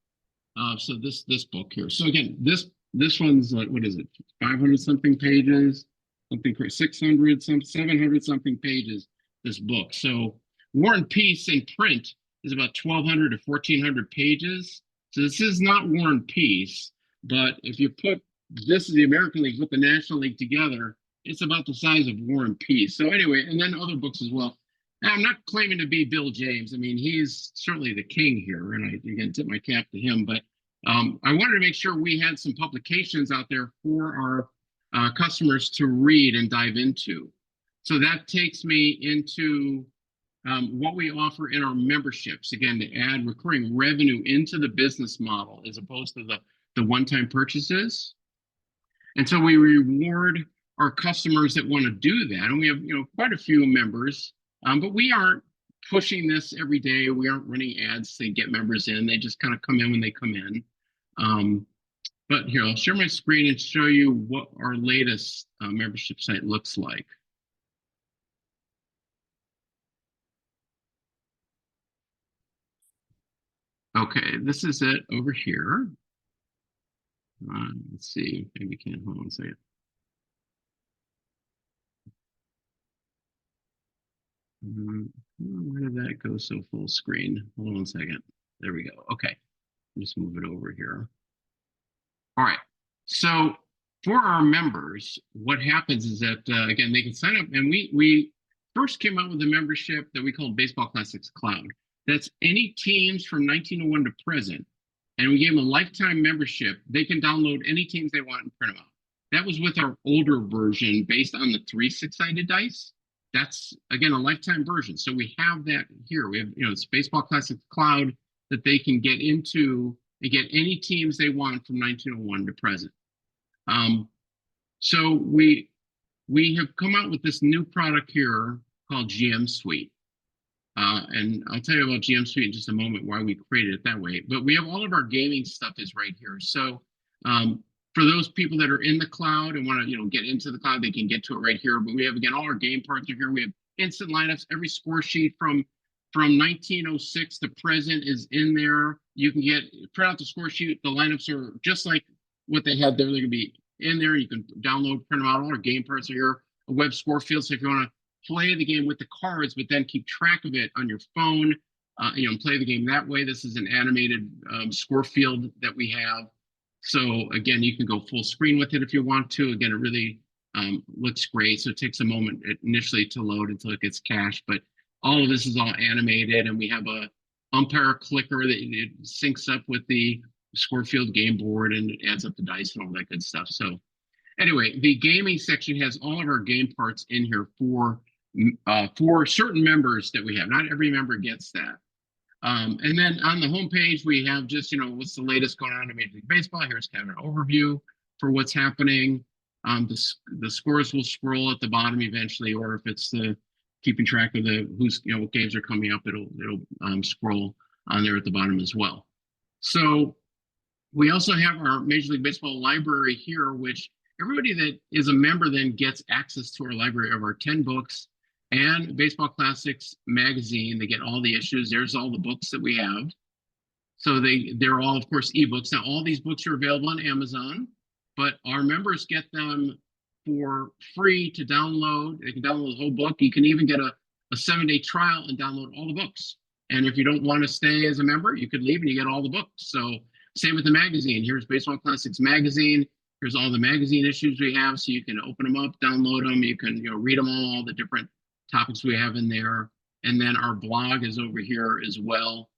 So this book here. So again, this one's like, what is it, 500 something pages, something crazy, 600 some 700 something pages, this book. So War and Peace in print is about 1,200 to 1,400 pages. So this is not War and Peace, but if you put this is the American League with the National League together, it's about the size of War and Peace. So anyway, and then other books as well. Now, I'm not claiming to be Bill James. I mean, he's certainly the king here, and I again tip my cap to him. But I wanted to make sure we had some publications out there for our customers to read and dive into. So that takes me into what we offer in our memberships, again, to add recurring revenue into the business model as opposed to the one-time purchases. And so we reward our customers that want to do that. And we have, quite a few members, but we aren't pushing this every day. We aren't running ads to get members in. They just kind of come in when they come in. But here, I'll share my screen and show you what our latest membership site looks like. Okay, this is it over here. Let's see, maybe we can, hold on a second. Where did that go so full screen? Hold on a second. There we go. Okay, just move it over here. All right, so for our members, what happens is that, again, they can sign up, and we first came out with a membership that we call Baseball Classics Cloud. That's any teams from 1901 to present, and we gave them a lifetime membership. They can download any teams they want and print them out. That was with our older version based on the 3 6-sided dice. That's, again, a lifetime version. So we have that here. We have, it's Baseball Classics Cloud that they can get into and get any teams they want from 1901 to present. So we have come out with this new product here called GM Suite. And I'll tell you about GM Suite in just a moment, why we created it that way. But we have all of our gaming stuff is right here. So for those people that are in the cloud and want to, get into the cloud, they can get to it right here. But we have, again, all our game parts are here. We have instant lineups. Every score sheet from 1906 to present is in there. You can print out the score sheet. The lineups are just like what they had there. They're going to be in there. You can download, print them out. All our game parts are here. A web score field. So if you want to play the game with the cards, but then keep track of it on your phone, and play the game that way. This is an animated score field that we have. So again, you can go full screen with it if you want to. Again, it really looks great. So it takes a moment initially to load until it gets cached, but all of this is all animated, and we have a umpire clicker that it syncs up with the score field game board, and it adds up the dice and all that good stuff. So anyway, the gaming section has all of our game parts in here for certain members that we have. Not every member gets that. And then on the homepage, we have just, what's the latest going on in Major League Baseball. Here's kind of an overview for what's happening. The scores will scroll at the bottom eventually, or if it's keeping track of what games are coming up, it'll scroll on there at the bottom as well. So we also have our Major League Baseball library here, which everybody that is a member then gets access to our library of our 10 books and Baseball Classics magazine. They get all the issues. There's all the books that we have. So they're all, of course, ebooks. Now, all these books are available on Amazon, but our members get them for free to download. They can download the whole book. You can even get a 7-day trial and download all the books. And if you don't want to stay as a member, you could leave and you get all the books. So same with the magazine. Here's Baseball Classics magazine. Here's all the magazine issues we have, so you can open them up, download them. You can read them all the different topics we have in there. And then our blog is over here as well.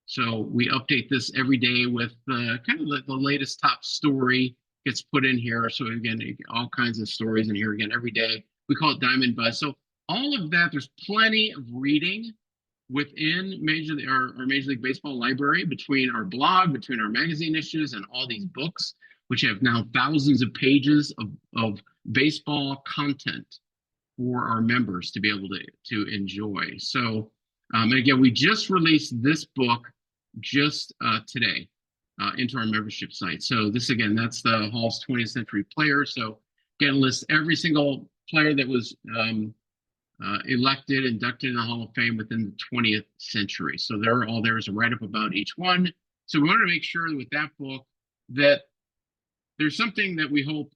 So we update this every day with kind of the latest top story gets put in here. So again, all kinds of stories in here again every day. We call it Diamond Buzz. So all of that, there's plenty of reading within our Major League Baseball library, between our blog, between our magazine issues, and all these books, which have now thousands of pages of baseball content for our members to be able to enjoy. So again, we just released this book just today into our membership site. So this, again, that's the Hall's 20th Century Player. So again, it lists every single player that was elected, inducted in the Hall of Fame within the 20th century. So they're all there is a write-up about each one. So we want to make sure that with that book that there's something that we hope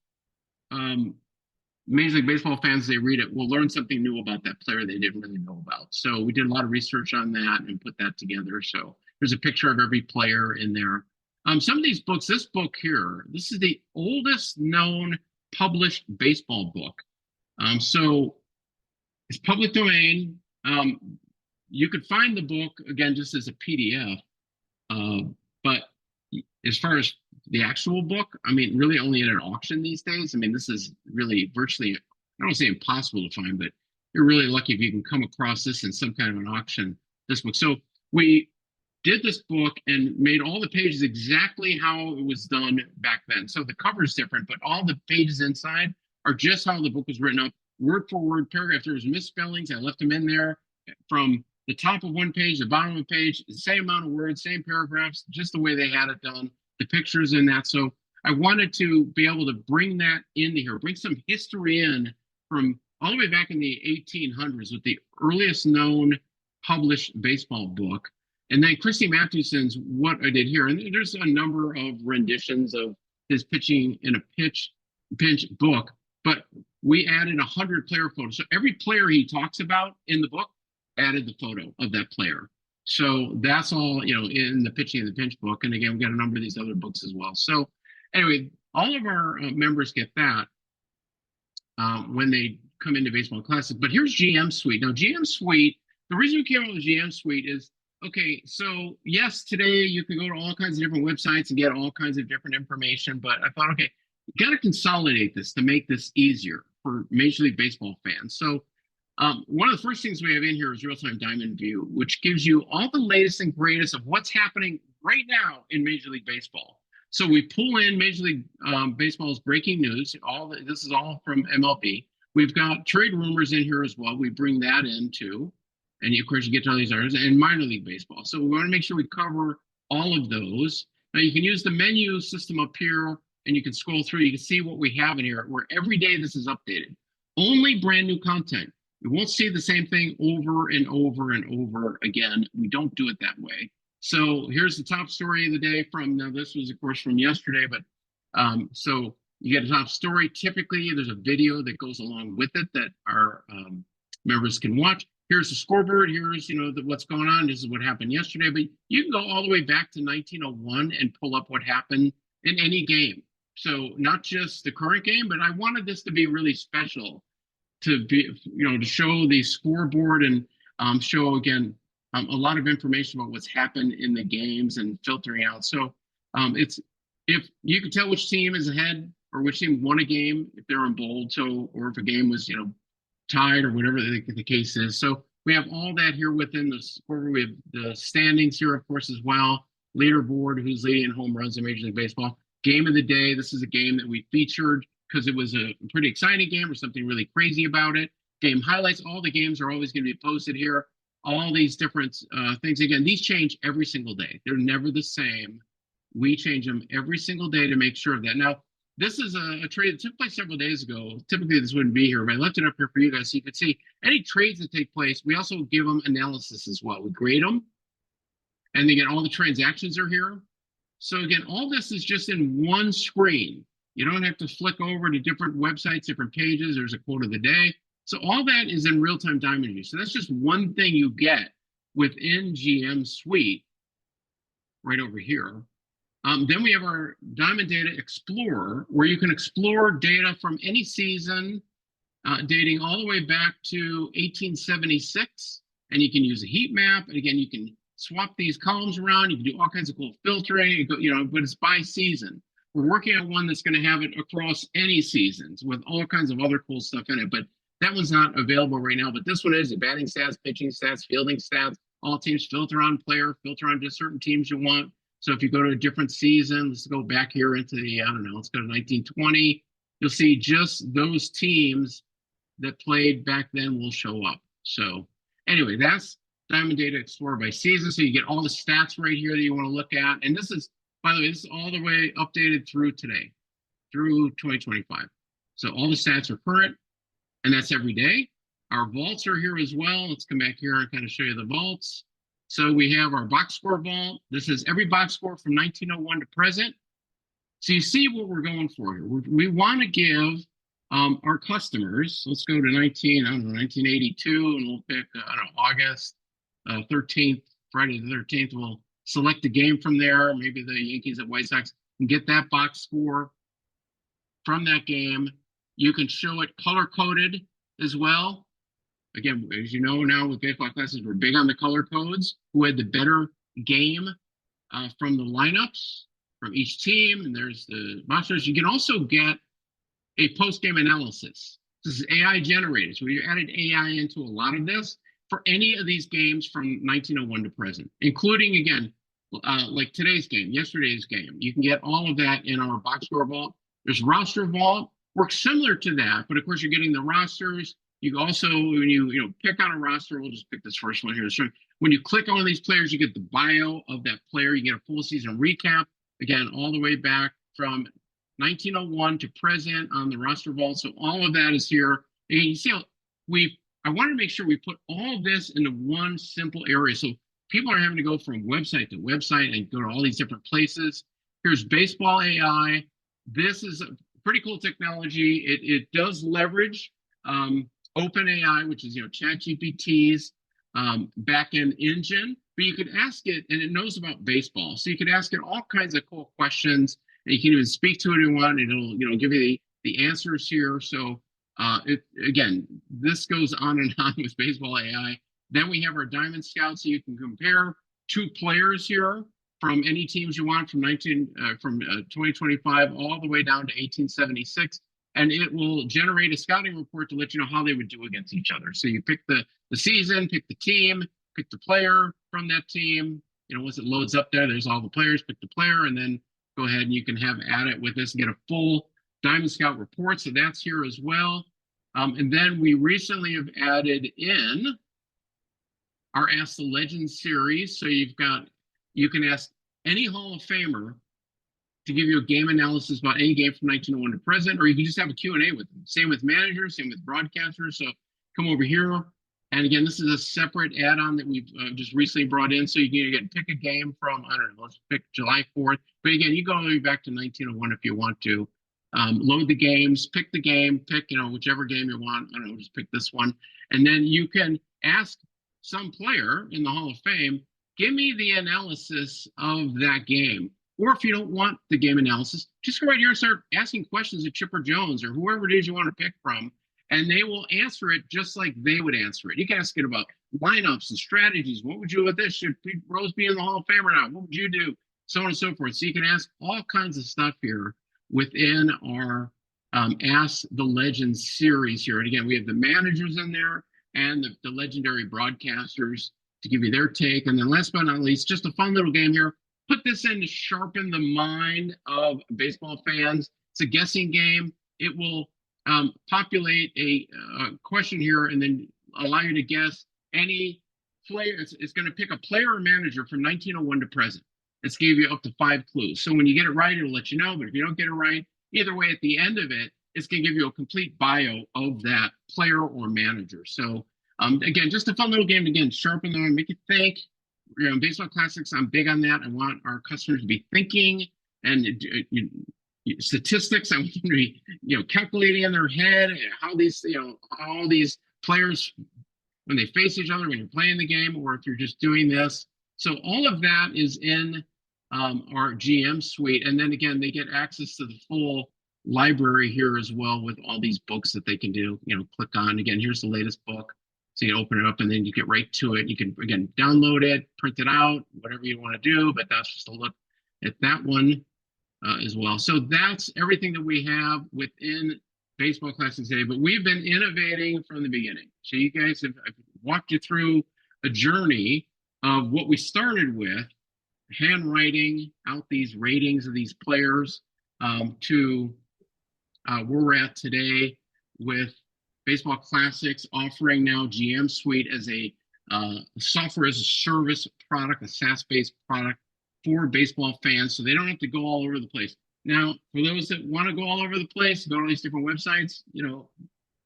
Major League Baseball fans, they read it, will learn something new about that player they didn't really know about. So we did a lot of research on that and put that together. So there's a picture of every player in there. Some of these books, this book here, this is the oldest known published baseball book. So it's public domain. You could find the book, again, just as a PDF. But as far as the actual book, I mean, really only at an auction these days. I mean, this is really virtually, I don't want to say impossible to find, but you're really lucky if you can come across this in some kind of an auction, this book. So we did this book and made all the pages exactly how it was done back then. So the cover is different, but all the pages inside are just how the book was written up, word for word, paragraph. There was misspellings, I left them in there from the top of one page, the bottom of a page, the same amount of words, same paragraphs, just the way they had it done, the pictures in that. So I wanted to be able to bring that into here, bring some history in from all the way back in the 1800s with the earliest known published baseball book. And then Christy Mathewson's What I Did Here. And there's a number of renditions of his pitching in a pinch book, but we added 100 player photos. So every player he talks about in the book added the photo of that player. So that's all, in the pitching in the pinch book. And again, we got a number of these other books as well. So anyway, all of our members get that when they come into Baseball Classic. But here's GM Suite. Now, GM Suite, the reason we came up with GM Suite is, okay, so yes, today you can go to all kinds of different websites and get all kinds of different information. But I thought, okay, you got to consolidate this to make this easier for Major League Baseball fans. So one of the first things we have in here is Real-Time Diamond View, which gives you all the latest and greatest of what's happening right now in Major League Baseball. So we pull in Major League Baseball's breaking news. This is all from MLB. We've got trade rumors in here as well. We bring that in too. And of course, you get to all these others, and minor league baseball. So we want to make sure we cover all of those. Now you can use the menu system up here, and you can scroll through. You can see what we have in here, where every day this is updated. Only brand new content. You won't see the same thing over and over and over again. We don't do it that way. So here's the top story of the day from, now this was of course from yesterday, but so you get a top story. Typically there's a video that goes along with it that our members can watch. Here's the scoreboard. Here's, what's going on. This is what happened yesterday, but you can go all the way back to 1901 and pull up what happened in any game. So not just the current game, but I wanted this to be really special, to be, to show the scoreboard and show again a lot of information about what's happened in the games and filtering out. So it's, if you can tell which team is ahead or which team won a game, if they're in bold, so, or if a game was, tied or whatever the case is. So we have all that here within the scoreboard. We have the standings here, of course, as well. Leaderboard, who's leading in home runs in Major League Baseball. Game of the day. This is a game that we featured because it was a pretty exciting game or something really crazy about it. Game highlights. All the games are always going to be posted here. All these different things. Again, these change every single day. They're never the same. We change them every single day to make sure of that. Now, this is a trade that took place several days ago. Typically, this wouldn't be here, but I left it up here for you guys so you could see any trades that take place. We also give them analysis as well. We grade them. And again, all the transactions are here. So again, all this is just in one screen. You don't have to flick over to different websites, different pages. There's a quote of the day. So all that is in Real-Time Diamond View. So that's just one thing you get within GM Suite, right over here. Then we have our Diamond Data Explorer, where you can explore data from any season, dating all the way back to 1876. And you can use a heat map. And again, you can swap these columns around. You can do all kinds of cool filtering, but it's by season. We're working on one that's going to have it across any seasons with all kinds of other cool stuff in it. But that one's not available right now. But this one is: the batting stats, pitching stats, fielding stats, all teams, filter on player, filter on just certain teams you want. So if you go to a different season, let's go back here into the, I don't know, let's go to 1920. You'll see just those teams that played back then will show up. So anyway, that's Diamond Data Explorer by season. So you get all the stats right here that you want to look at. And this is, by the way, this is all the way updated through today, through 2025. So all the stats are current, and that's every day. Our vaults are here as well. Let's come back here and kind of show you the vaults. So we have our box score vault. This is every box score from 1901 to present. So you see what we're going for here. We want to give our customers, let's go to 1982, and we'll pick, August 13th, Friday the 13th. We'll select a game from there, maybe the Yankees at White Sox, and get that box score from that game. You can show it color-coded as well. Again, as you know now with baseball classes, we're big on the color codes. Who had the better game from the lineups from each team, and there's the monsters. You can also get a post-game analysis. This is AI generated, so we added AI into a lot of this for any of these games from 1901 to present, including, again, like today's game, yesterday's game. You can get all of that in our box score vault. There's roster vault, works similar to that, but of course you're getting the rosters. You also, when you pick on a roster, we'll just pick this first one here. So when you click on one of these players, you get the bio of that player. You get a full season recap, again, all the way back from 1901 to present on the roster vault. So all of that is here. And you see how I wanted to make sure we put all of this into one simple area. So people are having to go from website to website and go to all these different places. Here's Baseball AI. This is a pretty cool technology. It does leverage OpenAI, which is ChatGPT's backend engine, but you could ask it, and it knows about baseball. So you could ask it all kinds of cool questions, and you can even speak to it if you want, and it'll give you the answers here. So again, this goes on and on with Baseball AI. Then we have our Diamond Scout, so you can compare two players here from any teams you want from 2025 all the way down to 1876. And it will generate a scouting report to let you know how they would do against each other. So you pick the season, pick the team, pick the player from that team. Once it loads up there's all the players, pick the player, and then go ahead and you can have at it with this and get a full Diamond Scout report. So that's here as well. And then we recently have added in our Ask the Legends series. So you can ask any Hall of Famer to give you a game analysis about any game from 1901 to present, or you can just have a Q&A with them. Same with managers, same with broadcasters. So come over here. And again, this is a separate add-on that we've just recently brought in. So you can again pick a game from, I don't know, let's pick July 4th. But again, you go all the way back to 1901 if you want to. Load the games, pick the game, pick whichever game you want. I don't know, just pick this one. And then you can ask some player in the Hall of Fame, give me the analysis of that game. Or if you don't want the game analysis, just go right here and start asking questions of Chipper Jones or whoever it is you want to pick from, and they will answer it just like they would answer it. You can ask it about lineups and strategies. What would you do with this? Should Pete Rose be in the Hall of Fame or not? What would you do? So on and so forth. So you can ask all kinds of stuff here within our Ask the Legends series here. And again, we have the managers in there and the legendary broadcasters to give you their take. And then last but not least, just a fun little game here. Put this in to sharpen the mind of baseball fans. It's a guessing game. It will populate a question here and then allow you to guess any player. It's going to pick a player or manager from 1901 to present. It's going to give you up to 5 clues. So when you get it right, it'll let you know. But if you don't get it right, either way, at the end of it, it's going to give you a complete bio of that player or manager. So again, just a fun little game to, again, sharpen them, make you think. Baseball classics, I'm big on that. I want our customers to be thinking, and statistics. I want them to be, calculating in their head how these, all these players when they face each other, when you're playing the game, or if you're just doing this. So all of that is in our GM suite. And then again, they get access to the full library here as well with all these books that they can do, click on. Again, here's the latest book. So you open it up and then you get right to it. You can, again, download it, print it out, whatever you want to do, but that's just a look at that one as well. So that's everything that we have within Baseball Classics today, but we've been innovating from the beginning. So you guys have, I've walked you through a journey of what we started with, handwriting out these ratings of these players, to where we're at today with Baseball Classics offering now GM Suite as a software as a service product, a SaaS-based product for baseball fans, so they don't have to go all over the place. Now, for those that want to go all over the place, go to all these different websites,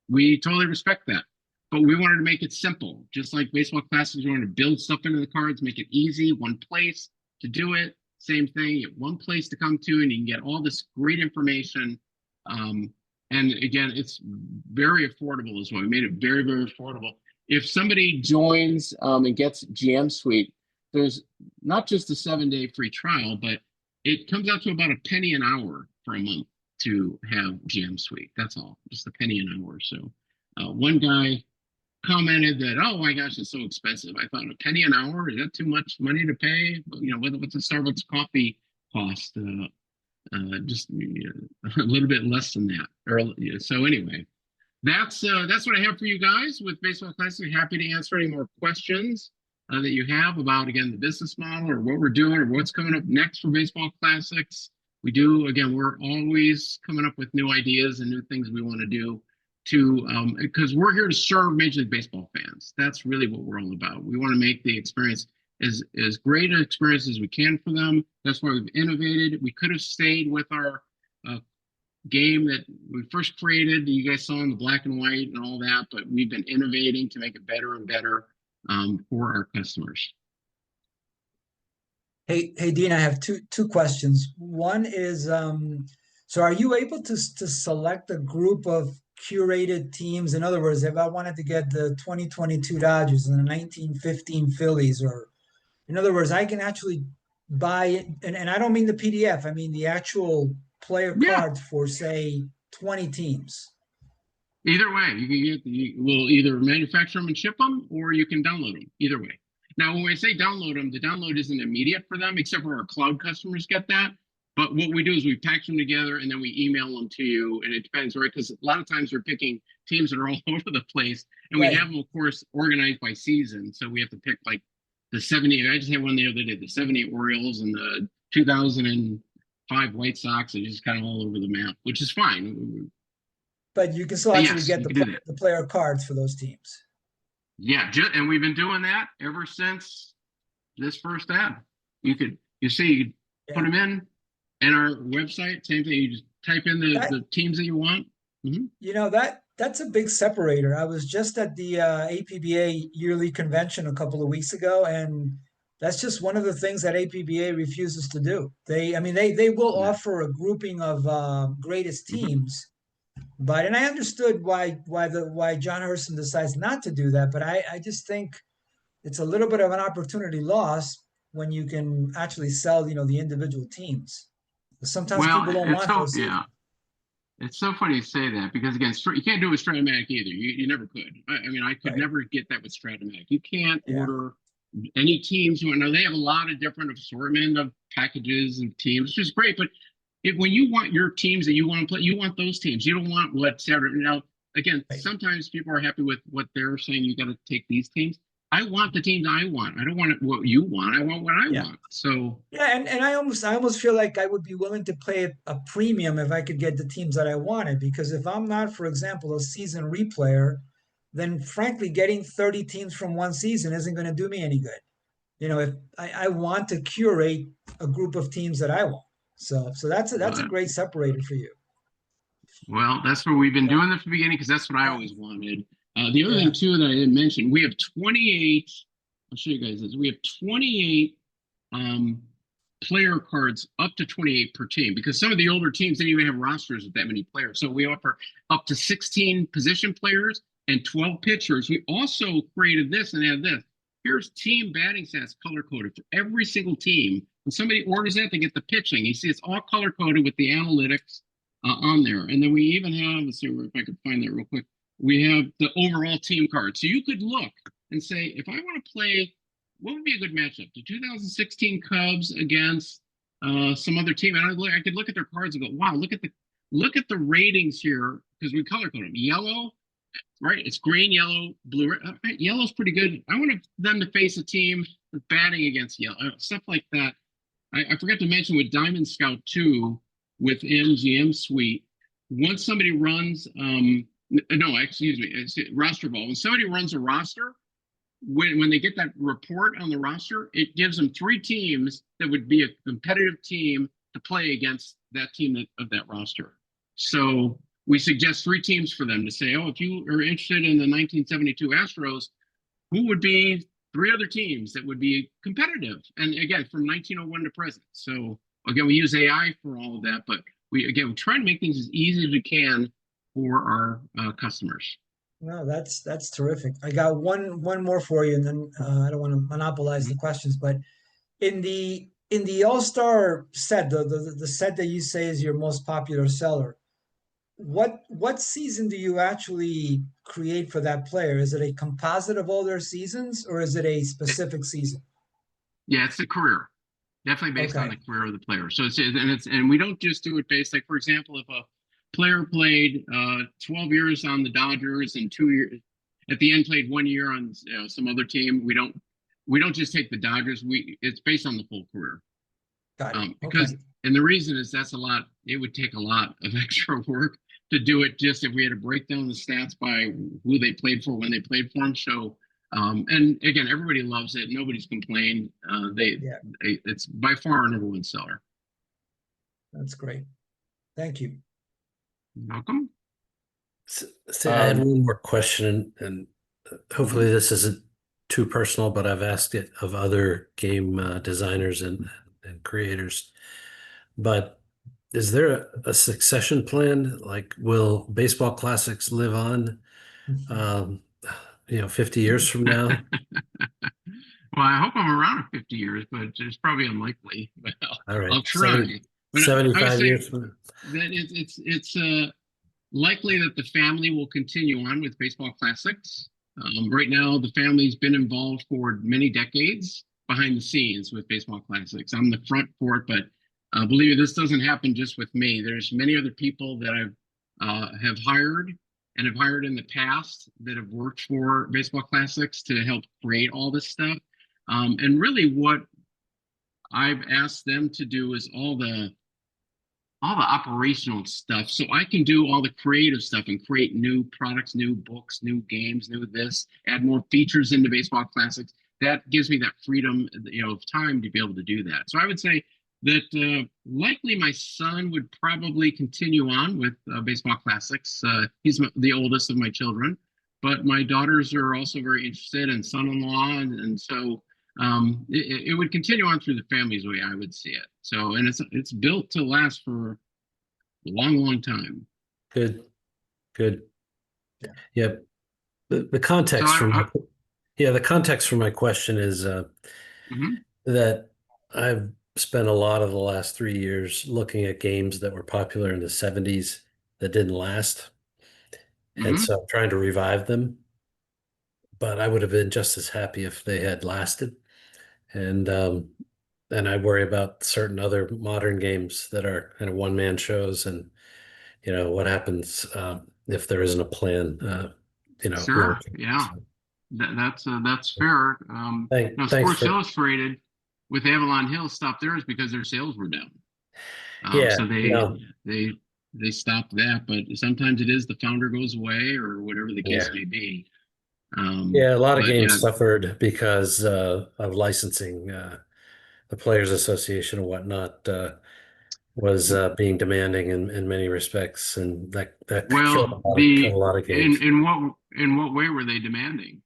we totally respect that. But we wanted to make it simple. Just like Baseball Classics, we wanted to build stuff into the cards, make it easy, one place to do it. Same thing, you have one place to come to, and you can get all this great information. And again, it's very affordable as well. We made it very, very affordable. If somebody joins and gets GM Suite, there's not just a 7-day free trial, but it comes out to about a penny an hour for a month to have GM Suite. That's all, just a penny an hour. So one guy commented that, oh my gosh, it's so expensive. I thought, a penny an hour, is that too much money to pay? What's a Starbucks coffee cost? Just a little bit less than that. So anyway, that's what I have for you guys with Baseball Classics. Happy to answer any more questions that you have about, again, the business model or what we're doing or what's coming up next for Baseball Classics. We're always coming up with new ideas and new things we want to do because we're here to serve Major League Baseball fans. That's really what we're all about. We want to make the experience as great an experience as we can for them. That's why we've innovated. We could have stayed with our game that we first created, that you guys saw in the black and white and all that, but we've been innovating to make it better and better for our customers. Hey, Dean, I have two questions. One is, so are you able to select a group of curated teams? In other words, if I wanted to get the 2022 Dodgers and the 1915 Phillies, or in other words, I can actually buy it, and I don't mean the PDF, I mean the actual player cards for, say, 20 teams. Either way, we'll either manufacture them and ship them, or you can download them. Either way. Now, when we say download them, the download isn't immediate for them, except for our cloud customers get that. But what we do is we package them together and then we email them to you. And it depends, right? Because a lot of times we're picking teams that are all over the place, and we have them, of course, organized by season. So we have to pick like the 70. I just had one the other day, the 78 Orioles and the 2005 White Sox. Are just kind of all over the map, which is fine. But you can still actually get the player cards for those teams. Yeah, and we've been doing that ever since this first ad. You put them in our website. Same thing. You just type in the teams that you want. Mm-hmm. That's a big separator. I was just at the APBA yearly convention a couple of weeks ago, and that's just one of the things that APBA refuses to do. They will offer a grouping of greatest teams. But, and I understood why John Hurston decides not to do that, but I just think it's a little bit of an opportunity loss when you can actually sell, the individual teams. Sometimes people don't want those. Yeah, it's so funny you say that, because again, you can't do it with Stratomatic either. You never could. I could never get that with Stratomatic. You can't order any teams you want. Now they have a lot of different assortment of packages and teams, which is great, but when you want your teams that you want to play, you want those teams. You don't want what Saturday. Now, again, sometimes people are happy with what they're saying. You got to take these teams. I want the teams I want. I don't want what you want. I want what I want. So and I almost feel like I would be willing to pay a premium if I could get the teams that I wanted. Because if I'm not, for example, a season replayer, then frankly, getting 30 teams from one season isn't going to do me any good. If I want to curate a group of teams that I want. So that's a great separator for you. Well, that's what we've been doing from the beginning, because that's what I always wanted. The other thing too that I didn't mention, we have 28. I'll show you guys this. We have 28 player cards, up to 28 per team, because some of the older teams didn't even have rosters with that many players. So we offer up to 16 position players and 12 pitchers. We also created this and added this. Here's team batting stats color coded for every single team. When somebody orders that, they get the pitching. You see, it's all color coded with the analytics on there. And then we even have, let's see if I can find that real quick. We have the overall team card. So you could look and say, if I want to play, what would be a good matchup? The 2016 Cubs against some other team. And I could look at their cards and go, wow, look at the ratings here, because we color code them. Yellow, right? It's green, yellow, blue. Right, yellow's pretty good. I want them to face a team that's batting against yellow, stuff like that. I forgot to mention with Diamond Scout 2 within GM Suite, once somebody runs, no, excuse me, it's roster ball. When somebody runs a roster, when they get that report on the roster, it gives them 3 teams that would be a competitive team to play against that team of that roster. So we suggest 3 teams for them to say, oh, if you are interested in the 1972 Astros, who would be 3 other teams that would be competitive? And again, from 1901 to present. So again, we use AI for all of that, but we try to make things as easy as we can for our customers. No, that's terrific. I got one more for you, and then I don't want to monopolize the questions, but in the All-Star set, the set that you say is your most popular seller, what season do you actually create for that player? Is it a composite of all their seasons, or is it a specific season? Yeah, it's a career. Definitely based on Okay. the career of the player. So and we don't just do it based, like, for example, if a player played 12 years on the Dodgers and 2 years at the end played 1 year on some other team, we don't just take the Dodgers. It's based on the full career. Got it. Because Okay. and the reason is that's a lot. It would take a lot of extra work to do it just if we had to break down the stats by who they played for, when they played for them. So and again, everybody loves it. Nobody's complained. Yeah, It's by far our #1 seller. that's great. Thank you. Welcome. So I had one more question, and hopefully this isn't too personal, but I've asked it of other game designers and creators. But is there a succession plan? Like, will baseball classics live on, 50 years from now? Well, I hope I'm around in 50 years, but it's probably unlikely. But All right, I'll try. But I would 75 say years from that it's likely that the family will continue on with baseball classics. Right now, the family's been involved for many decades behind the scenes with baseball classics. I'm the front for it, but believe me, this doesn't happen just with me. There's many other people that I've have hired and have hired in the past that have worked for baseball classics to help create all this stuff. And really, what I've asked them to do is all the operational stuff, so I can do all the creative stuff and create new products, new books, new games, new this, add more features into baseball classics. That gives me that freedom, of time to be able to do that. So I would say that likely my son would probably continue on with baseball classics. He's the oldest of my children, but my daughters are also very interested, and son-in-law, and so it would continue on through the family's way, I would see it. So, and it's built to last for a long, long time. Good. Yeah. Yep. The context So the context for my question is mhm. that I've spent a lot of the last 3 years looking at games that were popular in the 70s that didn't last. And so I'm trying to revive them, but I would have been just as happy if they had lasted. And I worry about certain other modern games that are kind of one-man shows, and what happens if there isn't a plan. Sure, long-term. yeah, So, that's fair. Now, thanks Sports for Illustrated with Avalon Hill stopped theirs because their sales were down. yeah. So they stopped that, but sometimes it is the founder goes away or whatever the case may be. Yeah, a lot of But games yeah, suffered because of licensing. The Players Association and whatnot was being demanding in many respects, and that killed well, killed a lot of games. in what way were they demanding?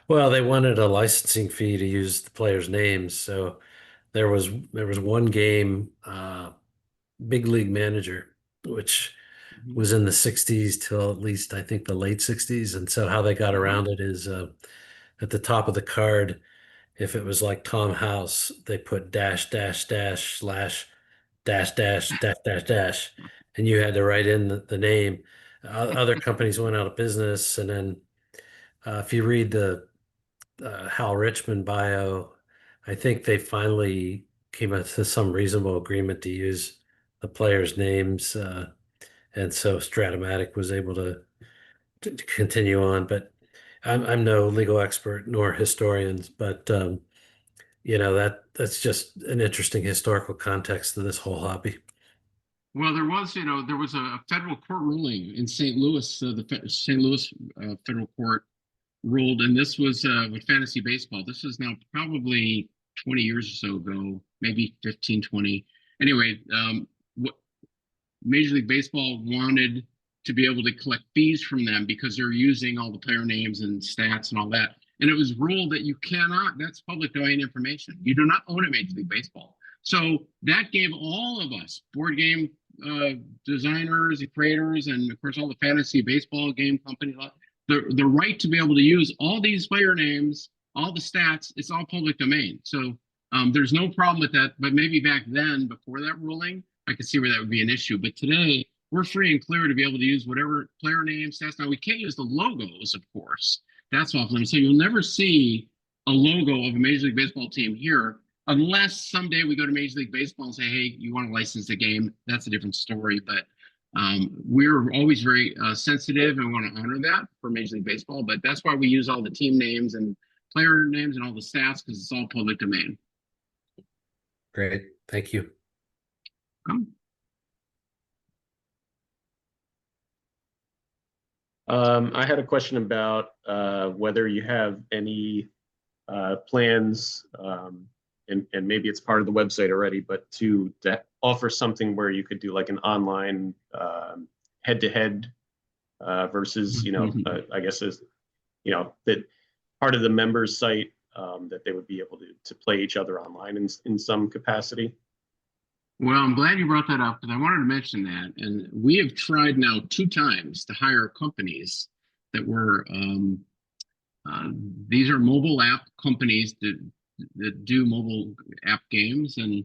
Well, they wanted a licensing fee to use the players' names, so there was one game, Big League Manager, which was in the 60s till at least I think the late 60s. And so how they got around it is at the top of the card, if it was like Tom House, they put dash, dash, dash, slash, dash, dash, dash, dash, dash, and you had to write in the name. Other companies went out of business. And then if you read the Hal Richmond bio, I think they finally came to some reasonable agreement to use the players' names. And so Stratomatic was able to continue on. But I'm no legal expert nor historians, but that's just an interesting historical context to this whole hobby. Well, there was a federal court ruling in St. Louis. The St. Louis federal court ruled, and this was with fantasy baseball. This is now probably 20 years or so ago, maybe 15, 20. Anyway, what Major League Baseball wanted to be able to collect fees from them because they're using all the player names and stats and all that. And it was ruled that you cannot, that's public domain information. You do not own a Major League Baseball. So that gave all of us, board game designers and creators, and of course all the fantasy baseball game companies, the right to be able to use all these player names, all the stats. It's all public domain. So there's no problem with that. But maybe back then, before that ruling, I could see where that would be an issue. But today, we're free and clear to be able to use whatever player names, stats. Now, we can't use the logos, of course. That's off limits. So you'll never see a logo of a Major League Baseball team here, unless someday we go to Major League Baseball and say, hey, you want to license the game? That's a different story. But we're always very sensitive and want to honor that for Major League Baseball. But that's why we use all the team names and player names and all the stats, because it's all public domain. Great. Thank you. I had a question about whether you have any plans, and maybe it's part of the website already, but to offer something where you could do like an online head-to-head versus, I guess is, that part of the members site that they would be able to play each other online in some capacity. Well, I'm glad you brought that up, because I wanted to mention that. And we have tried now 2 times to hire companies that were, these are mobile app companies that do mobile app games. And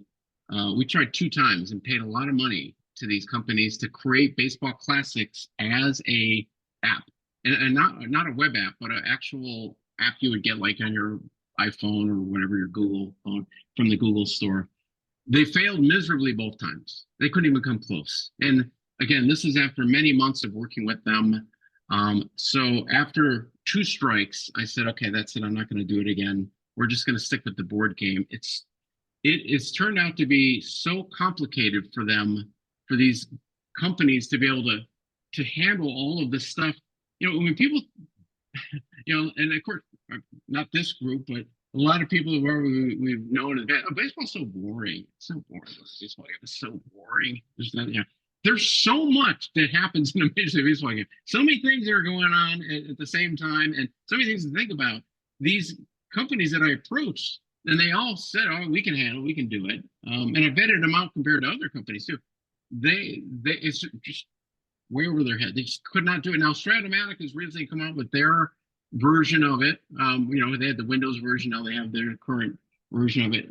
we tried 2 times and paid a lot of money to these companies to create baseball classics as a app. And not a web app, but an actual app you would get like on your iPhone or whatever, your Google phone, from the Google store. They failed miserably both times. They couldn't even come close. And again, this is after many months of working with them. So after 2 strikes, I said, okay, that's it. I'm not going to do it again. We're just going to stick with the board game. It's turned out to be so complicated for them, for these companies to be able to handle all of this stuff. When people, and of course, not this group, but a lot of people where we've known baseball's so boring. It's so boring. Baseball game is so boring. There's so much that happens in a Major League Baseball game. So many things that are going on at the same time, and so many things to think about. These companies that I approached, and they all said, "Oh, we can handle, we can do it." And I vetted them out compared to other companies too. It's just way over their head. They just could not do it. Now, Stratomatic has recently come out with their version of it. They had the Windows version. Now they have their current version of it.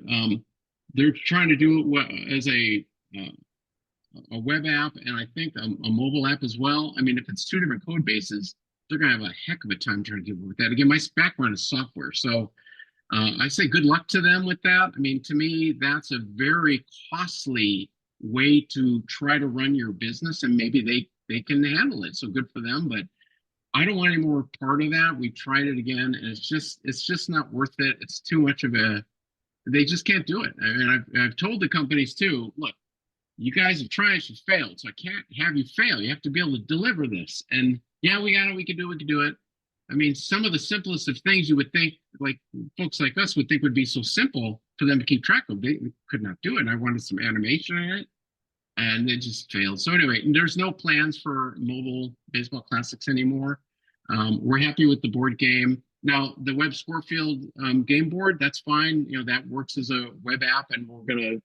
They're trying to do it as a web app, and I think a mobile app as well. I mean, if it's 2 different code bases, they're going to have a heck of a time trying to do with that. Again, my background is software, so I say good luck to them with that. I mean, to me, that's a very costly way to try to run your business, and maybe they can handle it. So good for them, but I don't want any more part of that. We tried it again, and it's just not worth it. It's too much of they just can't do it. I mean, I've told the companies too, look, you guys have tried, you failed, so I can't have you fail. You have to be able to deliver this. And yeah, we got it, we can do it. I mean, some of the simplest of things you would think, like folks like us would think would be so simple for them to keep track of. They could not do it. And I wanted some animation in it, and it just failed. So anyway, there's no plans for mobile baseball classics anymore. We're happy with the board game. Now, the Web Scorefield game board, that's fine. That works as a web app, and we're going to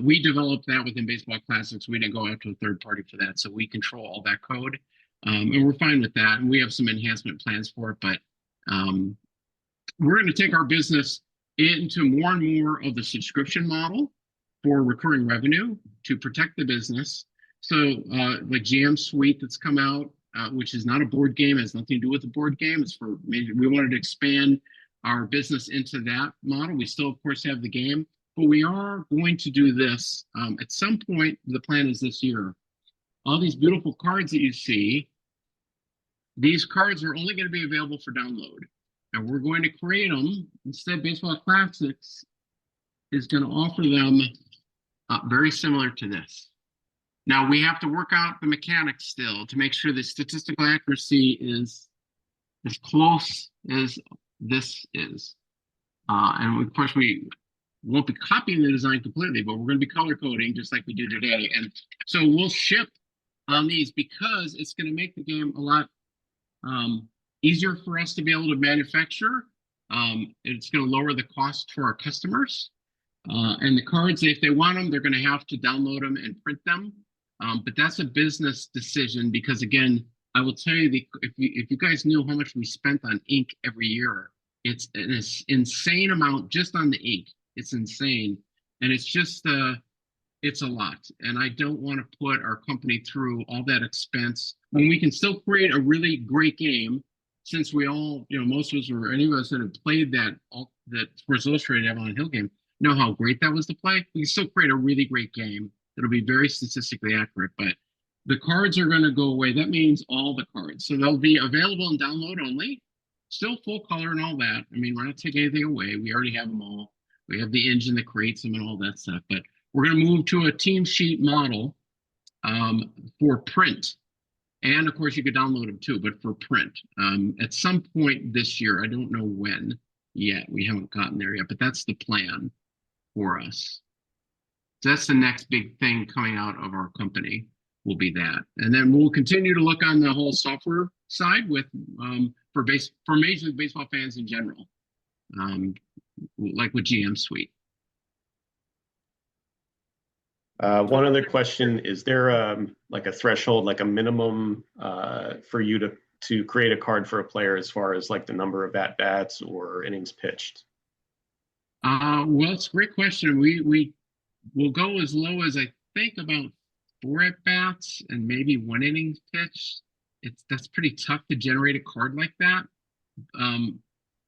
We developed that within Baseball Classics. We didn't go out to a third party for that, so we control all that code, and we're fine with that. And we have some enhancement plans for it, but we're going to take our business into more and more of the subscription model for recurring revenue to protect the business. So like GM Suite that's come out, which is not a board game, has nothing to do with a board game. It's for we wanted to expand our business into that model. We still, of course, have the game, but we are going to do this at some point. The plan is this year. All these beautiful cards that you see, these cards are only going to be available for download. And we're going to create them. Instead, Baseball Classics is going to offer them very similar to this. Now, we have to work out the mechanics still to make sure the statistical accuracy is as close as this is. And of course, we won't be copying the design completely, but we're going to be color coding just like we do today. And so we'll ship on these because it's going to make the game a lot easier for us to be able to manufacture. It's going to lower the cost for our customers. And the cards, if they want them, they're going to have to download them and print them. But that's a business decision because, again, I will tell you, if you guys knew how much we spent on ink every year, it's an insane amount just on the ink. It's insane. And it's just, it's a lot. And I don't want to put our company through all that expense when we can still create a really great game. Since we all, most of us or any of us that have played that Sports Illustrated Avalon Hill game know how great that was to play. We can still create a really great game that'll be very statistically accurate, but the cards are going to go away. That means all the cards. So they'll be available in download only, still full color and all that. I mean, we're not taking anything away. We already have them all. We have the engine that creates them and all that stuff, but we're going to move to a team sheet model for print. And of course, you could download them too, but for print. At some point this year, I don't know when yet. We haven't gotten there yet, but that's the plan for us. So that's the next big thing coming out of our company will be that. And then we'll continue to look on the whole software side with for Major League Baseball fans in general, like with GM Suite. One other question, is there like a threshold, like a minimum for you to create a card for a player as far as like the number of at-bats or innings pitched? Well, it's a great question. We will go as low as I think about 4 at-bats and maybe 1 innings pitched. That's pretty tough to generate a card like that.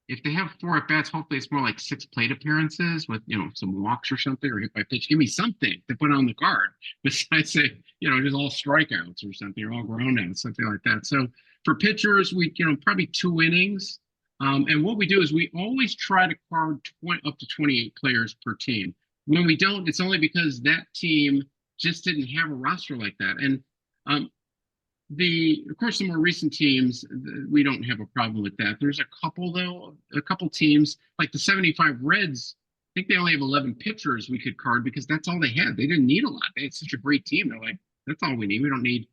If they have 4 at-bats, hopefully it's more like 6 plate appearances with, some walks or something, or hit by pitch. Give me something to put on the card besides say, just all strikeouts or something, or all groundouts, something like that. So for pitchers, we, probably 2 innings. And what we do is we always try to card up to 28 players per team. When we don't, it's only because that team just didn't have a roster like that. And of course, the more recent teams, we don't have a problem with that. There's a couple teams, like the 75 Reds, I think they only have 11 pitchers we could card because that's all they had. They didn't need a lot. They had such a great team. They're like, that's all we need. We don't need,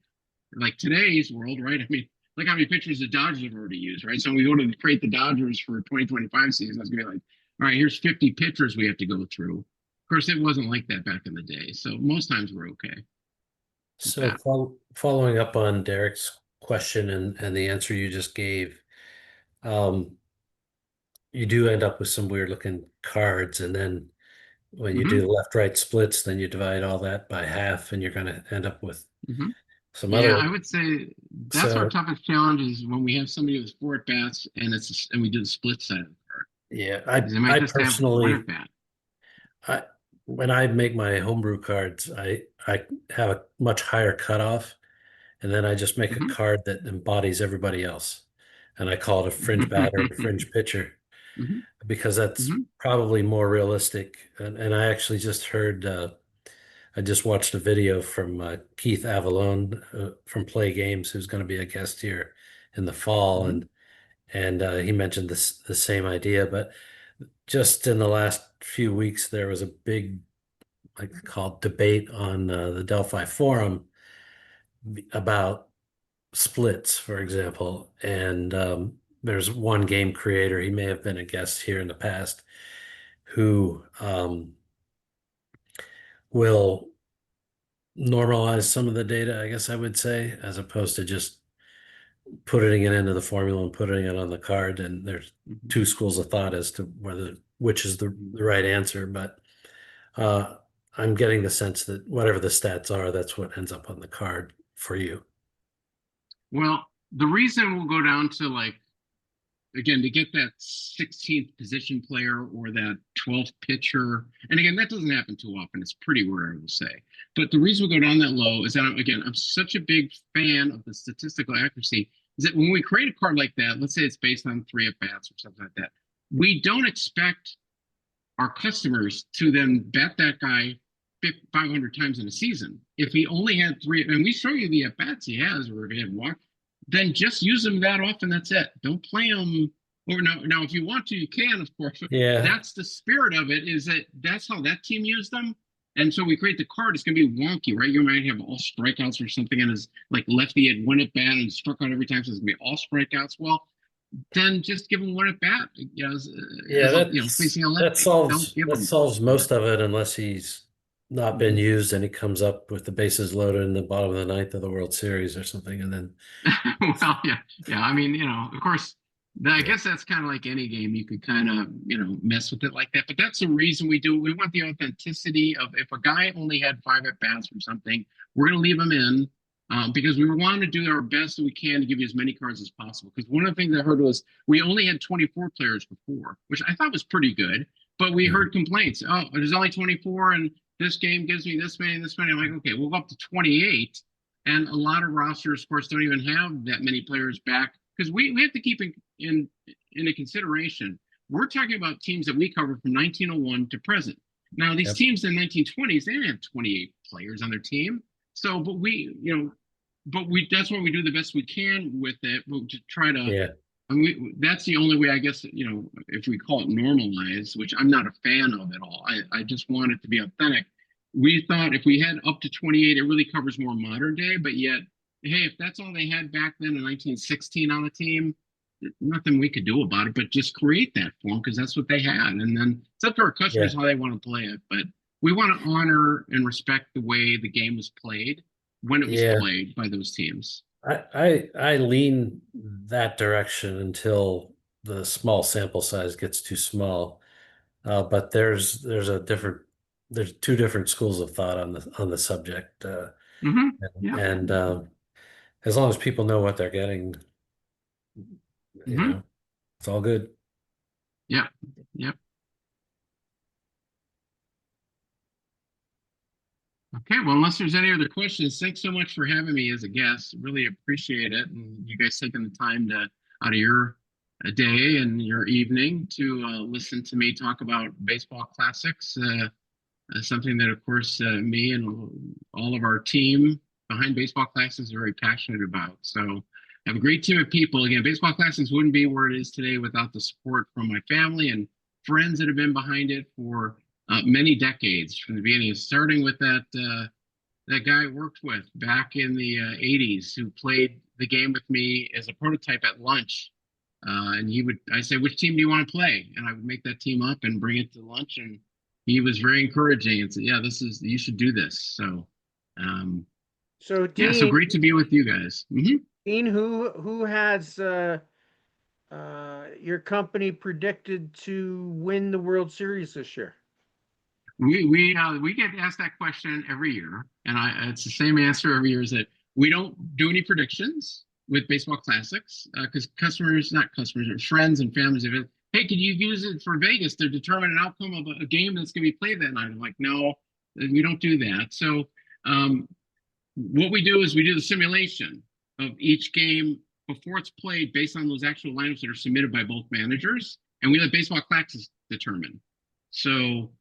like today's world, right? I mean, look how many pitchers the Dodgers have already used, right? So when we go to create the Dodgers for 2025 season, that's gonna be like, all right, here's 50 pitchers we have to go through. Of course, it wasn't like that back in the day. So most times we're okay. So following up on Derek's question and the answer you just gave, you do end up with some weird looking cards, and then when you do the left-right splits, then you divide all that by half, and you're going to end up with some other. Yeah, I would say that's our toughest challenge is when we have somebody with 4 at-bats and we do the split side of the card. Yeah, I personally, when I make my homebrew cards, I have a much higher cutoff, and then I just make a card that embodies everybody else, and I call it a fringe batter, or fringe pitcher, because that's probably more realistic. And I actually just heard, I just watched a video from Keith Avalone from Play Games, who's going to be a guest here in the fall, and he mentioned the same idea, but just in the last few weeks, there was a big, called debate on the Delphi forum about splits, for example. And there's one game creator, he may have been a guest here in the past, who will normalize some of the data, I guess I would say, as opposed to just putting it into the formula and putting it on the card. And there's two schools of thought as to which is the right answer. But I'm getting the sense that whatever the stats are, that's what ends up on the card for you. Well, the reason we'll go down to, like, again, to get that 16th position player or that 12th pitcher, and again, that doesn't happen too often. It's pretty rare, I will say. But the reason we go down that low is that, I'm such a big fan of the statistical accuracy, is that when we create a card like that, let's say it's based on 3 at-bats or something like that, we don't expect our customers to then bet that guy 500 times in a season. If he only had 3, and we show you the at-bats he has, or if he had walk, then just use him that often. That's it. Don't play him. Or now, if you want to, you can, of course. Yeah. That's the spirit of it, is that that's how that team used them. And so we create the card. It's going to be wonky, right? You might have all strikeouts or something, and his like lefty had 1 at bat and struck out every time, so it's going to be all strikeouts. Well, then just give him 1 at bat. Facing a lefty. That solves most of it, unless he's not been used and he comes up with the bases loaded in the bottom of the 9th of the World Series or something, and then well, yeah. I mean, of course, I guess that's kind of like any game. You could kind of, mess with it like that. But that's the reason we do. We want the authenticity of, if a guy only had 5 at bats or something, we're going to leave him in, because we want to do our best that we can to give you as many cards as possible. Because one of the things I heard was we only had 24 players before, which I thought was pretty good. But we heard complaints. Oh, there's only 24, and this game gives me this many and this many. I'm like, okay, we'll go up to 28. And a lot of rosters, of course, don't even have that many players back, because we have to keep into consideration. We're talking about teams that we covered from 1901 to present. Now, these teams in the 1920s, they didn't have 28 players on their team. So, but that's why we do the best we can with it. We'll just try to. That's the only way, I guess, if we call it normalized, which I'm not a fan of at all. I just want it to be authentic. We thought if we had up to 28, it really covers more modern day. But yet, hey, if that's all they had back then in 1916 on a team, nothing we could do about it, but just create that for them, because that's what they had. And then it's up to our customers how they want to play it. But we want to honor and respect the way the game was played when it was played by those teams. I lean that direction until the small sample size gets too small. But there's two different schools of thought on the subject. And as long as people know what they're getting, it's all good. Yep. Okay, well, unless there's any other questions, thanks so much for having me as a guest. Really appreciate it. And you guys taking the time out of your day and your evening to listen to me talk about baseball classics. Something that, of course, me and all of our team behind Baseball Classics are very passionate about. So I have a great team of people. Again, Baseball Classics wouldn't be where it is today without the support from my family and friends that have been behind it for many decades, from the beginning, starting with that guy I worked with back in the 80s, who played the game with me as a prototype at lunch. And I'd say, which team do you want to play? And I would make that team up and bring it to lunch. And he was very encouraging and said, you should do this. So, so Dean, so great to be with you guys. Dean, who has your company predicted to win the World Series this year? We get asked that question every year, and it's the same answer every year, is that we don't do any predictions with Baseball Classics, because friends and families have, hey, could you use it for Vegas to determine an outcome of a game that's going to be played that night? I'm like, no, we don't do that. So what we do is we do the simulation of each game before it's played based on those actual lineups that are submitted by both managers, and we let Baseball Classics determine. So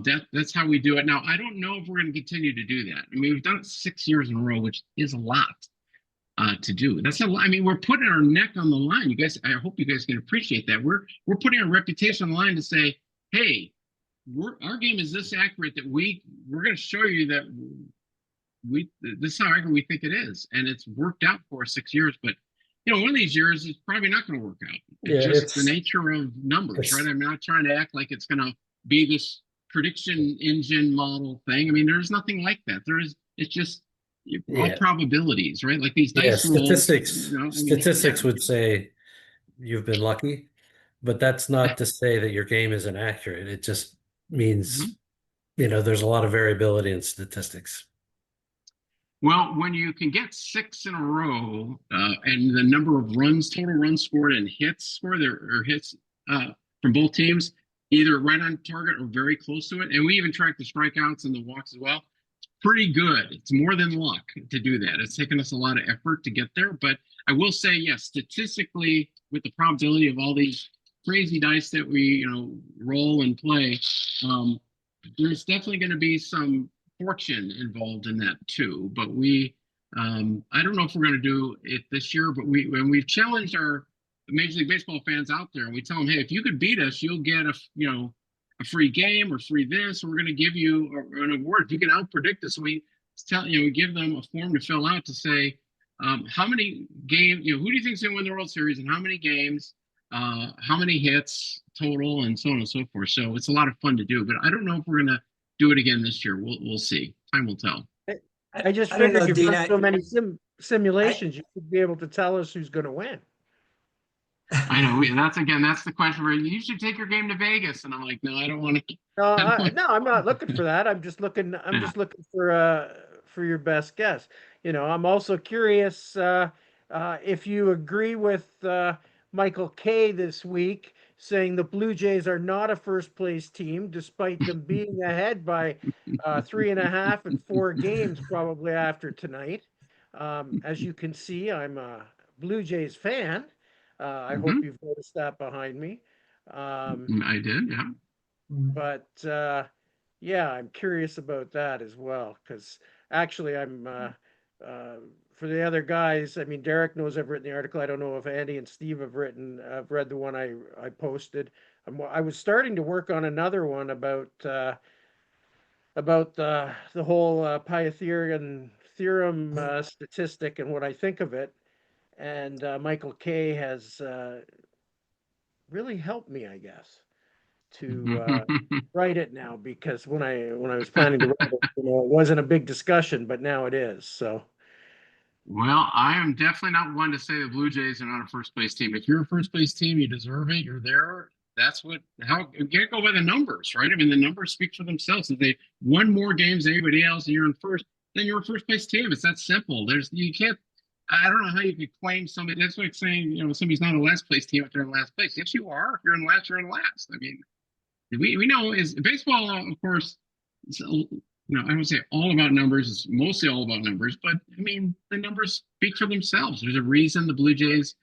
that's how we do it. Now, I don't know if we're going to continue to do that. I mean, we've done it 6 years in a row, which is a lot to do. That's a lot. I mean, we're putting our neck on the line. You guys, I hope you guys can appreciate that. We're putting our reputation on the line to say, hey, our game is this accurate that we're going to show you that this is how accurate we think it is, and it's worked out for 6 years. But one of these years it's probably not going to work out. It's the nature of numbers, right? I'm not trying to act like it's going to be this prediction engine model thing. I mean, there's nothing like that. It's just all Yeah. probabilities, right? Like these Yeah, dice rolls, statistics I mean, statistics yeah. would say you've been lucky, but that's not to say that your game isn't accurate. It just Mhm. means, there's a lot of variability in statistics. Well, when you can get 6 in a row, and the number of runs, total runs scored, and hits scored, or hits from both teams, either right on target or very close to it, and we even track the strikeouts and the walks as well. It's pretty good. It's more than luck to do that. It's taken us a lot of effort to get there, but I will say, yes, statistically, with the probability of all these crazy dice that we, roll and play, there's definitely going to be some fortune involved in that too. But I don't know if we're going to do it this year, but when we've challenged our Major League Baseball fans out there, and we tell them, hey, if you could beat us, you'll get a free game or free this, or we're going to give you an award if you can out predict us. So we give them a form to fill out to say how many games, who do you think is going to win the World Series and how many games, how many hits total, and so on and so forth. So it's a lot of fun to do, but I don't know if we're going to do it again this year. We'll see. Time will tell. I just I don't figured know, you've Dean. done so many simulations, you should be able to tell us who's going to win. I know. That's the question where you should take your game to Vegas, and I'm like, no, I don't want to. No, I'm not looking for that. I'm just looking. I'm just looking for your best guess. I'm also curious if you agree with Michael K this week, saying the Blue Jays are not a first place team, despite them being ahead by 3.5 and 4 games probably after tonight. As you can see, I'm a Blue Jays fan. I hope Mhm. you've noticed that behind me. I did, yeah. But yeah, I'm curious about that as well, because actually I'm for the other guys. I mean, Derek knows I've written the article. I don't know if Andy and Steve have read the one I posted. I was starting to work on another one about the whole Pythagorean theorem statistic and what I think of it. And Michael K has really helped me, I guess, to write it now, because when I was planning to write it, it wasn't a big discussion, but now it is. So Well, I am definitely not one to say the Blue Jays are not a first place team. If you're a first place team, you deserve it. You're there. How you can't go by the numbers, right? I mean, the numbers speak for themselves. If they won more games than anybody else and you're in first, then you're a first place team. It's that simple. You can't. I don't know how you could claim somebody. That's like saying somebody's not a last place team if they're in last place. Yes, you are. If you're in last, you're in last. I mean, we know is baseball, of course. I don't say all about numbers. It's mostly all about numbers, but I mean the numbers speak for themselves. There's a reason the Blue Jays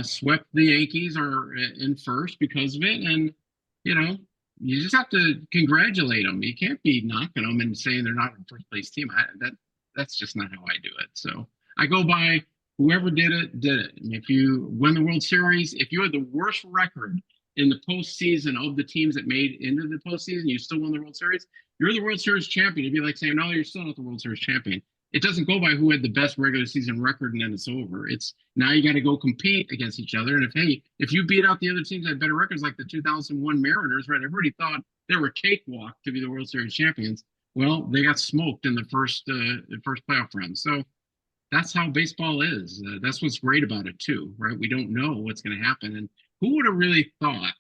swept the Yankees are in first because of it, and you just have to congratulate them. You can't be knocking them and saying they're not a first place team. That's just not how I do it. So I go by whoever did it, did it. And if you win the World Series, if you had the worst record in the postseason of the teams that made into the postseason, you still won the World Series, you're the World Series champion. It'd be like saying, no, you're still not the World Series champion. It doesn't go by who had the best regular season record and then it's over. It's now you got to go compete against each other. And if you beat out the other teams that had better records, like the 2001 Mariners, right? Everybody thought they were a cakewalk to be the World Series champions. Well, they got smoked in the first playoff round. So that's how baseball is. That's what's great about it too, right? We don't know what's going to happen, and who would have really thought?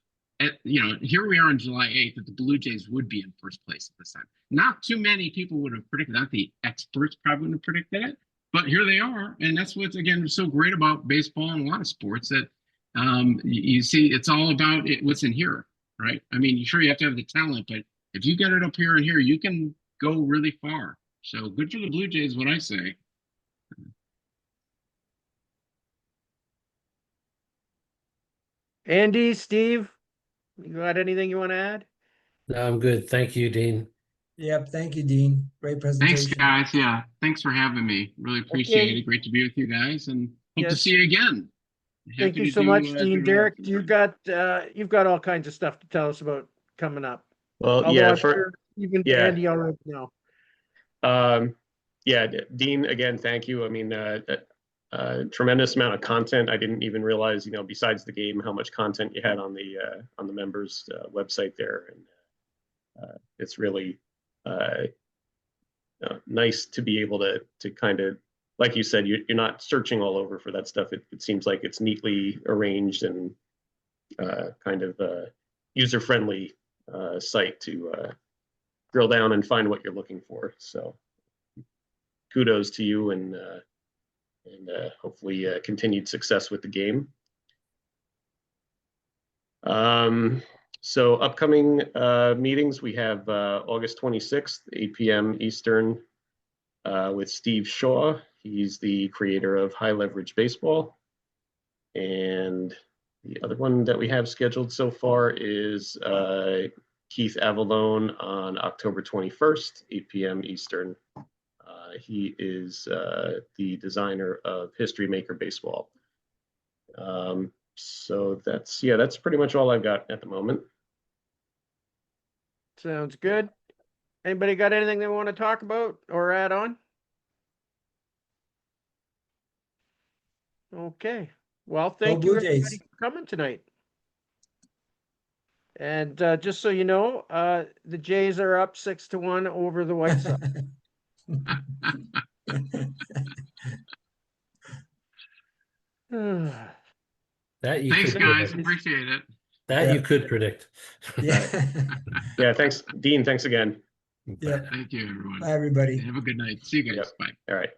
Here we are on July 8th that the Blue Jays would be in first place at this time. Not too many people would have predicted that. The experts probably wouldn't have predicted it, but here they are, and that's what's again so great about baseball and a lot of sports that you see. It's all about what's in here, right? I mean, sure you have to have the talent, but if you get it up here and here, you can go really far. So good for the Blue Jays, what I say. Andy, Steve, you got anything you want to add? No, I'm good. Thank you, Dean. Yep. Thank you, Dean. Great Thanks, presentation. guys. Yeah, thanks for having me. Really appreciate Okay. it. Great to be with you guys, and hope to Yes. see you again. Thank Happy you to so do, much, Dean. do Derek, another. you've got all kinds of stuff to tell us about coming up. Well, Although yeah, I'm sure even yeah. Andy already know. Yeah, Dean, again, thank you. I mean, tremendous amount of content. I didn't even realize, besides the game, how much content you had on the members' website there. And it's really nice to be able to kind of, like you said, you're not searching all over for that stuff. It seems like it's neatly arranged and kind of user-friendly site to drill down and find what you're looking for. So kudos to you, and hopefully continued success with the game. So upcoming meetings, we have August 26th, 8 p.m. Eastern, with Steve Shaw. He's the creator of High Leverage Baseball. And the other one that we have scheduled so far is Keith Avalone on October 21st, 8 p.m. Eastern. He is the designer of History Maker Baseball. So that's pretty much all I've got at the moment. Sounds good. Anybody got anything they want to talk about or add on? Okay. Well, thank you Blue everybody Jays. for coming tonight. And just so you know, the Jays are up 6-1 over the White Sox. That you Thanks, could guys. predict. Appreciate it. That Yeah. you could predict. Yeah. Yeah, thanks, Dean. Thanks again. Yeah. Thank you, everyone. Bye, everybody. Have a good night. See you guys. Yep. Bye. All right.